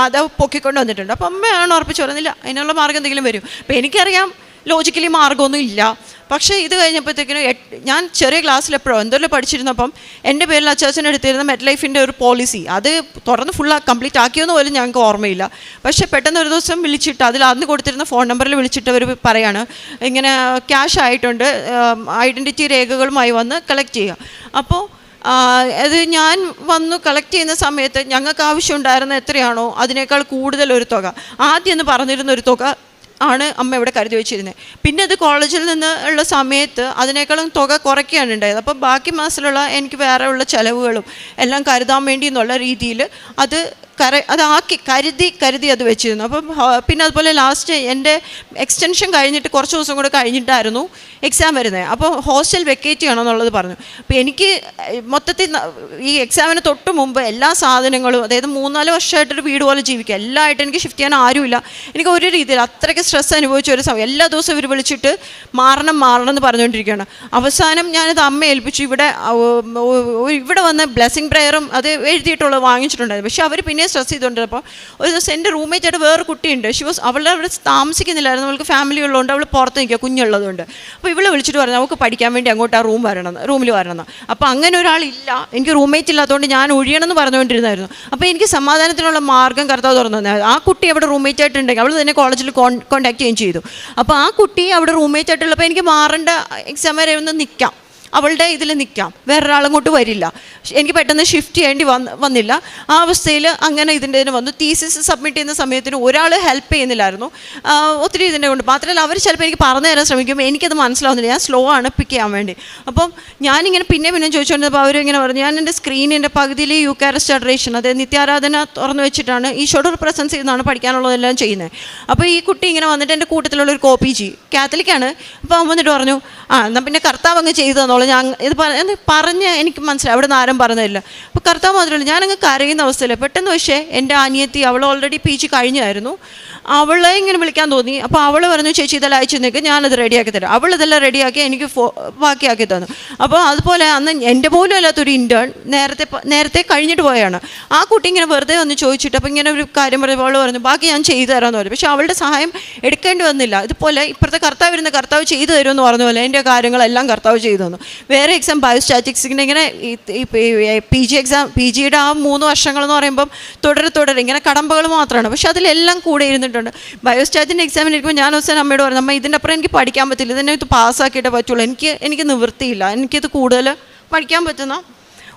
മതം പൊക്കിക്കൊണ്ട് വന്നിട്ടുണ്ട്. അപ്പോൾ അമ്മയാണ് ഉറപ്പിച്ച് പറയുന്നില്ല, അതിനുള്ള മാർഗ്ഗം എന്തെങ്കിലും വരും. അപ്പോൾ എനിക്കറിയാം ലോജിക്കലി മാർഗ്ഗമൊന്നും ഇല്ല. പക്ഷേ ഇത് കഴിഞ്ഞപ്പോഴത്തേക്കിനും ഞാൻ ചെറിയ ക്ലാസ്സിൽ എപ്പോഴോ എന്തെങ്കിലും പഠിച്ചിരുന്നപ്പം എൻ്റെ പേരിൽ അച്ചാച്ചൻ എടുത്തിരുന്ന മെറ്റ് ലൈഫിൻ്റെ ഒരു പോളിസി അത് തുറന്ന് കംപ്ലീറ്റ് ആക്കിയെന്ന് പോലും ഞങ്ങൾക്ക് ഓർമ്മയില്ല. പക്ഷേ പെട്ടെന്ന് ഒരു ദിവസം വിളിച്ചിട്ട് അതിൽ അന്ന് കൊടുത്തിരുന്ന ഫോൺ നമ്പറിൽ വിളിച്ചിട്ട് അവർ പറയാണ് ഇങ്ങനെ ക്യാഷ് ആയിട്ടുണ്ട്, ഐഡൻറ്റിറ്റി രേഖകളുമായി വന്ന് കളക്ട് ചെയ്യുക. അപ്പോൾ അത് ഞാൻ വന്നു കളക്ട് ചെയ്യുന്ന സമയത്ത് ഞങ്ങൾക്ക് ആവശ്യമുണ്ടായിരുന്ന എത്രയാണോ അതിനേക്കാൾ കൂടുതലൊരു തുക, ആദ്യം എന്ന് പറഞ്ഞിരുന്ന ഒരു തുക ആണ് അമ്മ ഇവിടെ കരുതി വെച്ചിരുന്നത്. പിന്നെ അത് കോളേജിൽ നിന്ന് ഉള്ള സമയത്ത് അതിനേക്കാളും തുക കുറയ്ക്കുകയാണ് ഉണ്ടായത്. അപ്പോൾ ബാക്കി മാസത്തിലുള്ള എനിക്ക് വേറെ ഉള്ള ചിലവുകളും എല്ലാം കരുതാൻ വേണ്ടി എന്നുള്ള രീതിയിൽ അതാക്കി കരുതി അത് വെച്ചിരുന്നു. അപ്പം പിന്നെ അതുപോലെ ലാസ്റ്റ് എൻ്റെ എക്സ്റ്റൻഷൻ കഴിഞ്ഞിട്ട് കുറച്ച് ദിവസം കൂടെ കഴിഞ്ഞിട്ടായിരുന്നു എക്സാം വരുന്നത്. അപ്പോൾ ഹോസ്റ്റൽ വെക്കേറ്റ് ചെയ്യണമെന്നുള്ളത് പറഞ്ഞു. അപ്പോൾ എനിക്ക് മൊത്തത്തിൽ ഈ എക്സാമിന് തൊട്ട് മുമ്പ് എല്ലാ സാധനങ്ങളും, അതായത് 3-4 വർഷമായിട്ടൊരു വീട് പോലെ ജീവിക്കുക, എല്ലാമായിട്ട് എനിക്ക് ഷിഫ്റ്റ് ചെയ്യാൻ ആരുമില്ല. എനിക്ക് ഒരു രീതിയിൽ അത്രയ്ക്ക് സ്ട്രെസ് അനുഭവിച്ച ഒരു സമയം. എല്ലാ ദിവസവും ഇവർ വിളിച്ചിട്ട് മാറണം എന്ന് പറഞ്ഞുകൊണ്ടിരിക്കുകയാണ്. അവസാനം ഞാനത് അമ്മ ഏൽപ്പിച്ചു. ഇവിടെ വന്ന് ബ്ലെസ്സിങ് പ്രെയറും അത് എഴുതിയിട്ടുള്ളത് വാങ്ങിച്ചിട്ടുണ്ടായിരുന്നു. പക്ഷേ അവർ പിന്നെ സ്ട്രെസ് ചെയ്തുകൊണ്ടിരുന്നപ്പോൾ ഒരു ദിവസം എൻ്റെ റൂംമേറ്റായിട്ട് വേറെ കുട്ടിയുണ്ട്. അവളുടെ അവിടെ താമസിക്കുന്നില്ലായിരുന്നു, അവൾക്ക് ഫാമിലി ഉള്ളതുകൊണ്ട് അവൾ പുറത്ത് നിൽക്കുക, കുഞ്ഞുള്ളതുകൊണ്ട്. അപ്പോൾ ഇവളെ വിളിച്ചിട്ട് പറഞ്ഞു നമുക്ക് പഠിക്കാൻ വേണ്ടി അങ്ങോട്ട് ആ റൂമിൽ വരണം. അപ്പോൾ അങ്ങനെ ഒരാളില്ല, എനിക്ക് റൂംമേറ്റ് ഇല്ലാത്തതുകൊണ്ട് ഞാൻ ഒഴിയണമെന്ന് പറഞ്ഞുകൊണ്ടിരുന്നായിരുന്നു. അപ്പോൾ എനിക്ക് സമാധാനത്തിനുള്ള മാർഗ്ഗം കർത്താവ് തുറന്നു തന്നെ. ആ കുട്ടി അവിടെ റൂംമേറ്റ് ആയിട്ടുണ്ടെങ്കിൽ അവൾ തന്നെ കോളേജിൽ കോൺടാക്ട് ചെയ്യുകയും ചെയ്തു. അപ്പോൾ ആ കുട്ടി അവിടെ റൂംമേറ്റ് ആയിട്ടുള്ളപ്പോൾ എനിക്ക് മാറേണ്ട എക്സാം വരെ ഒന്ന് നിൽക്കാം, അവളുടെ ഇതിൽ നിൽക്കാം, വേറൊരാളങ്ങോട്ട് വരില്ല. എനിക്ക് പെട്ടെന്ന് ഷിഫ്റ്റ് ചെയ്യേണ്ടി വന്നില്ല. ആ അവസ്ഥയിൽ അങ്ങനെ ഇതിൻ്റെ വന്നു. തീസിസ് സബ്മിറ്റ് ചെയ്യുന്ന സമയത്തിന് ഒരാൾ ഹെൽപ്പ് ചെയ്യുന്നില്ലായിരുന്നു ഒത്തിരി ഇതിൻ്റെ കൊണ്ട്. മാത്രമല്ല അവർ ചിലപ്പോൾ എനിക്ക് പറഞ്ഞു തരാൻ ശ്രമിക്കുമ്പോൾ എനിക്കത് മനസ്സിലാവുന്നില്ല, ഞാൻ സ്ലോ ആണ് പിക്ക് ചെയ്യാൻ വേണ്ടി. അപ്പം ഞാനിങ്ങനെ പിന്നെ ചോദിച്ചുകൊണ്ടിരുന്നപ്പോൾ അവരിങ്ങനെ പറഞ്ഞു ഞാൻ എൻ്റെ സ്ക്രീനിൻ്റെ പകുതിയിൽ യൂക്കാരിസ്റ്റ് അഡറേഷൻ, അതായത് നിത്യാരാധന തുറന്നു വെച്ചിട്ടാണ് ഈശോയുടെ ഒരു പ്രസൻസ് ചെയ്യുന്നതാണ് പഠിക്കാനുള്ളതെല്ലാം ചെയ്യുന്നത്. അപ്പോൾ ഈ കുട്ടി ഇങ്ങനെ വന്നിട്ട് എൻ്റെ കൂട്ടത്തിലുള്ളൊരു കോപ്പി കാത്തലിക്കാണ്. അപ്പോൾ അവൻ വന്നിട്ട് പറഞ്ഞു എന്നാൽ പിന്നെ കർത്താവ് അങ്ങ് ചെയ്തു തന്നോളൂ. ഞാൻ ഇത് പറഞ്ഞ് എനിക്ക് മനസ്സിലായി, അവിടെ നിന്ന് ആരും പറഞ്ഞില്ല. അപ്പോൾ കർത്താവ് മാത്രമല്ല, ഞാനങ്ങ് കരയുന്ന അവസ്ഥയിൽ പെട്ടെന്ന്. പക്ഷേ എൻ്റെ അനിയത്തി, അവൾ ഓൾറെഡി PG കഴിഞ്ഞായിരുന്നു, അവളെ ഇങ്ങനെ വിളിക്കാൻ തോന്നി. അപ്പോൾ അവൾ പറഞ്ഞു ചേച്ചി ഇതെല്ലാം അയച്ചു നിൽക്കുക, ഞാനത് റെഡിയാക്കി തരാം. അവൾ ഇതെല്ലാം റെഡിയാക്കി എനിക്ക് ബാക്കിയാക്കി തന്നു. അപ്പോൾ അതുപോലെ അന്ന് എൻ്റെ പോലും അല്ലാത്തൊരു ഇൻറ്റേൺ നേരത്തെ കഴിഞ്ഞിട്ട് പോയാണ്. ആ കുട്ടി ഇങ്ങനെ വെറുതെ വന്ന് ചോദിച്ചിട്ട് അപ്പോൾ ഇങ്ങനെ ഒരു കാര്യം പറയുമ്പോൾ അവൾ പറഞ്ഞു ബാക്കി ഞാൻ ചെയ്തു തരാമെന്ന് പറഞ്ഞു. പക്ഷേ അവളുടെ സഹായം എടുക്കേണ്ടി വന്നില്ല. ഇതുപോലെ ഇപ്പോഴത്തെ കർത്താവ് ഇരുന്ന് കർത്താവ് ചെയ്തു തരുമെന്ന് പറഞ്ഞ പോലെ എൻ്റെ കാര്യങ്ങളെല്ലാം കർത്താവ് ചെയ്തു തന്നു. വേറെ എക്സാം ബയോസ്റ്റാറ്റിക്സിൻ്റെ ഇങ്ങനെ PGയുടെ ആ 3 വർഷങ്ങളെന്ന് പറയുമ്പം തുടരെ ഇങ്ങനെ കടമ്പകൾ മാത്രമാണ്. പക്ഷെ അതിലെല്ലാം കൂടെ ഇരുന്നിട്ടുണ്ട്. ബയോസ്റ്റാറ്റിൻ്റെ എക്സാമിന് ഇരിക്കുമ്പോൾ ഞാൻ അവസാനം അമ്മയോട് പറഞ്ഞു അമ്മ ഇതിൻ്റെ അപ്പുറം എനിക്ക് പഠിക്കാൻ പറ്റില്ല, ഇതിനെ ഇത് പാസ്സാക്കിയിട്ടേ പറ്റുള്ളൂ, എനിക്ക് നിവൃത്തിയില്ല, എനിക്കിത് കൂടുതൽ പഠിക്കാൻ പറ്റുന്ന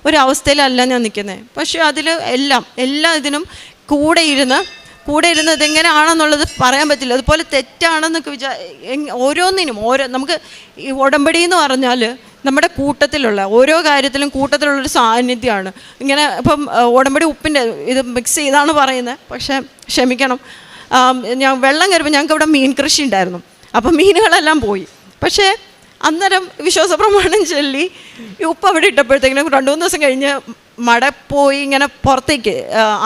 ഒരവസ്ഥയിലല്ല ഞാൻ നിൽക്കുന്നത്. പക്ഷേ അതിൽ എല്ലാ ഇതിനും കൂടെ ഇരുന്ന് ഇതെങ്ങനെയാണെന്നുള്ളത് പറയാൻ പറ്റില്ല. അതുപോലെ തെറ്റാണെന്നൊക്കെ ഓരോന്നിനും നമുക്ക് ഈ ഉടമ്പടി എന്ന് പറഞ്ഞാൽ നമ്മുടെ കൂട്ടത്തിലുള്ള ഓരോ കാര്യത്തിലും കൂട്ടത്തിലുള്ളൊരു സാന്നിധ്യമാണ്. ഇങ്ങനെ ഇപ്പം ഉടമ്പടി ഉപ്പിൻ്റെ ഇത് മിക്സ് ചെയ്താണ് പറയുന്നത്. പക്ഷേ ക്ഷമിക്കണം, ഞാൻ വെള്ളം കയറുമ്പോൾ ഞങ്ങൾക്ക് ഇവിടെ മീൻ കൃഷി ഉണ്ടായിരുന്നു. അപ്പം മീനുകളെല്ലാം പോയി. പക്ഷേ അന്നേരം വിശ്വാസ പ്രമാണം ചൊല്ലി ഈ ഉപ്പ് അവിടെ ഇട്ടപ്പോഴത്തേക്കിനും 2-3 ദിവസം കഴിഞ്ഞ് മട പോയി ഇങ്ങനെ പുറത്തേക്ക്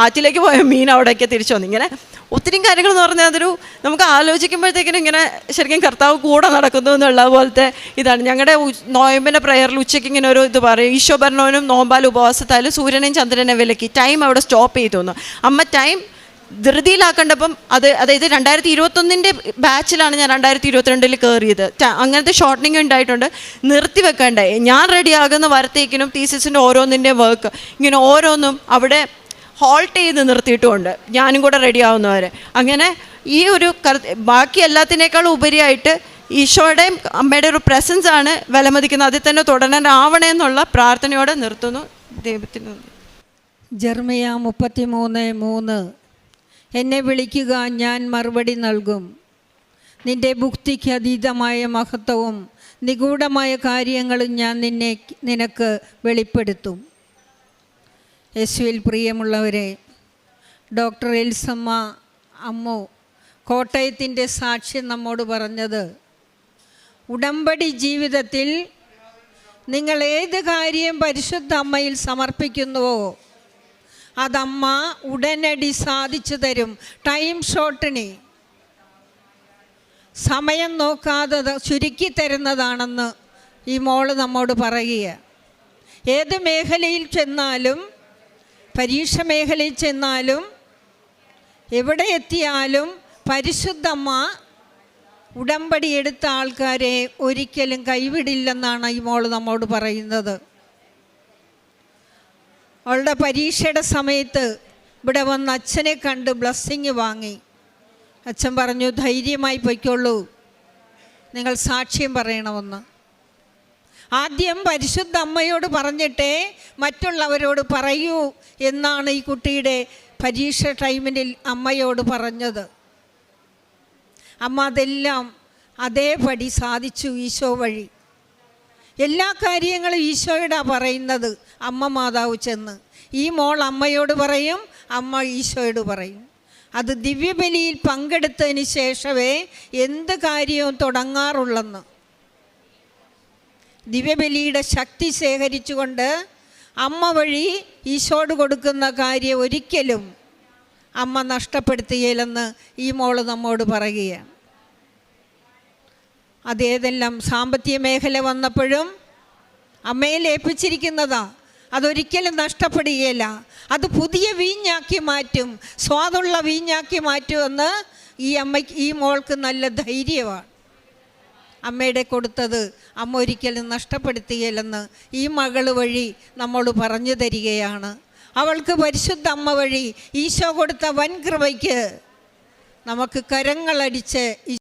ആറ്റിലേക്ക് പോയ മീൻ അവിടേക്ക് തിരിച്ചു വന്നു. ഇങ്ങനെ ഒത്തിരി കാര്യങ്ങൾ എന്ന് പറഞ്ഞാൽ അതൊരു നമുക്ക് ആലോചിക്കുമ്പോഴത്തേക്കിനും ഇങ്ങനെ ശരിക്കും കർത്താവ് കൂടെ നടക്കുന്നു എന്നുള്ള പോലത്തെ ഇതാണ്. ഞങ്ങളുടെ നോയമ്പിൻ്റെ പ്രയറിൽ ഉച്ചയ്ക്ക് ഇങ്ങനെ ഒരു ഇത് പറയും, ഈശോ ഭരണവനും നോമ്പാൽ ഉപവാസത്താലും സൂര്യനെയും ചന്ദ്രനെ വിലക്കി ടൈം അവിടെ സ്റ്റോപ്പ് ചെയ്തു തന്നു. അമ്മ ടൈം ധൃതിയിലാക്കേണ്ടപ്പം അതായത് 2021 ബാച്ചിലാണ് ഞാൻ 2022 കയറിയത്. അങ്ങനത്തെ ഷോർട്ടനിങ് ഉണ്ടായിട്ടുണ്ട്. നിർത്തി വെക്കേണ്ടേ ഞാൻ റെഡിയാകുന്ന വരത്തേക്കിനും തീസിസിൻ്റെ ഓരോന്നിൻ്റെ വർക്ക് ഇങ്ങനെ ഓരോന്നും അവിടെ ഹോൾട്ട് ചെയ്ത് നിർത്തിയിട്ടുമുണ്ട്, ഞാനും കൂടെ റെഡിയാവുന്നവരെ. അങ്ങനെ ഈ ഒരു ബാക്കി എല്ലാത്തിനേക്കാളും ഉപരിയായിട്ട് ഈശോയുടെയും അമ്മയുടെ ഒരു പ്രസൻസ് ആണ് വിലമതിക്കുന്നത്. അതിൽ തന്നെ തുടരാനാവണേ എന്നുള്ള പ്രാർത്ഥനയോടെ നിർത്തുന്നു. ദൈവത്തിന് ജെറമ്യാ 33:3 എന്നെ വിളിക്കുക, ഞാൻ മറുപടി നൽകും. നിൻ്റെ ബുദ്ധിക്ക് അതീതമായ മഹത്വവും നിഗൂഢമായ കാര്യങ്ങളും ഞാൻ നിനക്ക് വെളിപ്പെടുത്തും. യേശുവിൽ പ്രിയമുള്ളവരെ, ഡോക്ടർ എൽസമ്മ അമ്മു കോട്ടയത്തിൻ്റെ സാക്ഷ്യം നമ്മോട് പറഞ്ഞത്, ഉടമ്പടി ജീവിതത്തിൽ നിങ്ങൾ ഏത് കാര്യം പരിശുദ്ധ അമ്മയിൽ സമർപ്പിക്കുന്നുവോ അതമ്മ ഉടനടി സാധിച്ചു തരും. ടൈം ഷോർട്ടണി, സമയം നോക്കാതെ ചുരുക്കി തരുന്നതാണെന്ന് ഈ മോള് നമ്മോട് പറയുക. ഏത് മേഖലയിൽ ചെന്നാലും, പരീക്ഷ മേഖലയിൽ ചെന്നാലും, എവിടെ എത്തിയാലും പരിശുദ്ധമ്മ ഉടമ്പടി എടുത്ത ആൾക്കാരെ ഒരിക്കലും കൈവിടില്ലെന്നാണ് ഈ മോള് നമ്മോട് പറയുന്നത്. അവളുടെ പരീക്ഷയുടെ സമയത്ത് ഇവിടെ വന്ന് അച്ഛനെ കണ്ട് ബ്ലെസ്സിങ് വാങ്ങി. അച്ഛൻ പറഞ്ഞു, ധൈര്യമായി പൊയ്ക്കൊള്ളൂ, നിങ്ങൾ സാക്ഷ്യം പറയണമെന്ന്. ആദ്യം പരിശുദ്ധ അമ്മയോട് പറഞ്ഞിട്ടേ മറ്റുള്ളവരോട് പറയൂ എന്നാണ് ഈ കുട്ടിയുടെ പരീക്ഷ ടൈമിൽ അമ്മയോട് പറഞ്ഞത്. അമ്മ അതെല്ലാം അതേപടി സാധിച്ചു ഈശോ വഴി. എല്ലാ കാര്യങ്ങളും ഈശോയോടാ പറയുന്നത്. അമ്മ മാതാവ് ചെന്ന് ഈ മോൾ അമ്മയോട് പറയും, അമ്മ ഈശോയോട് പറയും. അത് ദിവ്യബലിയിൽ പങ്കെടുത്തതിന് ശേഷമേ എന്ത് കാര്യവും തുടങ്ങാറുള്ളെന്ന്. ദിവ്യബലിയുടെ ശക്തി ശേഖരിച്ചുകൊണ്ട് അമ്മ വഴി ഈശോട് കൊടുക്കുന്ന കാര്യം ഒരിക്കലും അമ്മ നഷ്ടപ്പെടുത്തുകയില്ലെന്ന് ഈ മോള് നമ്മോട് പറയുകയാണ്. അതേതെല്ലാം സാമ്പത്തിക മേഖല വന്നപ്പോഴും അമ്മയെ ഏൽപ്പിച്ചിരിക്കുന്നതാ. അതൊരിക്കലും നഷ്ടപ്പെടുകയില്ല. അത് പുതിയ വീഞ്ഞാക്കി മാറ്റും, സ്വാദുള്ള വീഞ്ഞാക്കി മാറ്റുമെന്ന് ഈ മോൾക്ക് നല്ല ധൈര്യമാണ്. അമ്മയുടെ കൊടുത്തത് അമ്മ ഒരിക്കലും നഷ്ടപ്പെടുത്തുകയില്ലെന്ന് ഈ മകൾ വഴി നമ്മോട് പറഞ്ഞു തരികയാണ്. അവൾക്ക് പരിശുദ്ധ അമ്മ വഴി ഈശോ കൊടുത്ത വൻ കൃപയ്ക്ക് നമുക്ക് കരങ്ങളടിച്ച്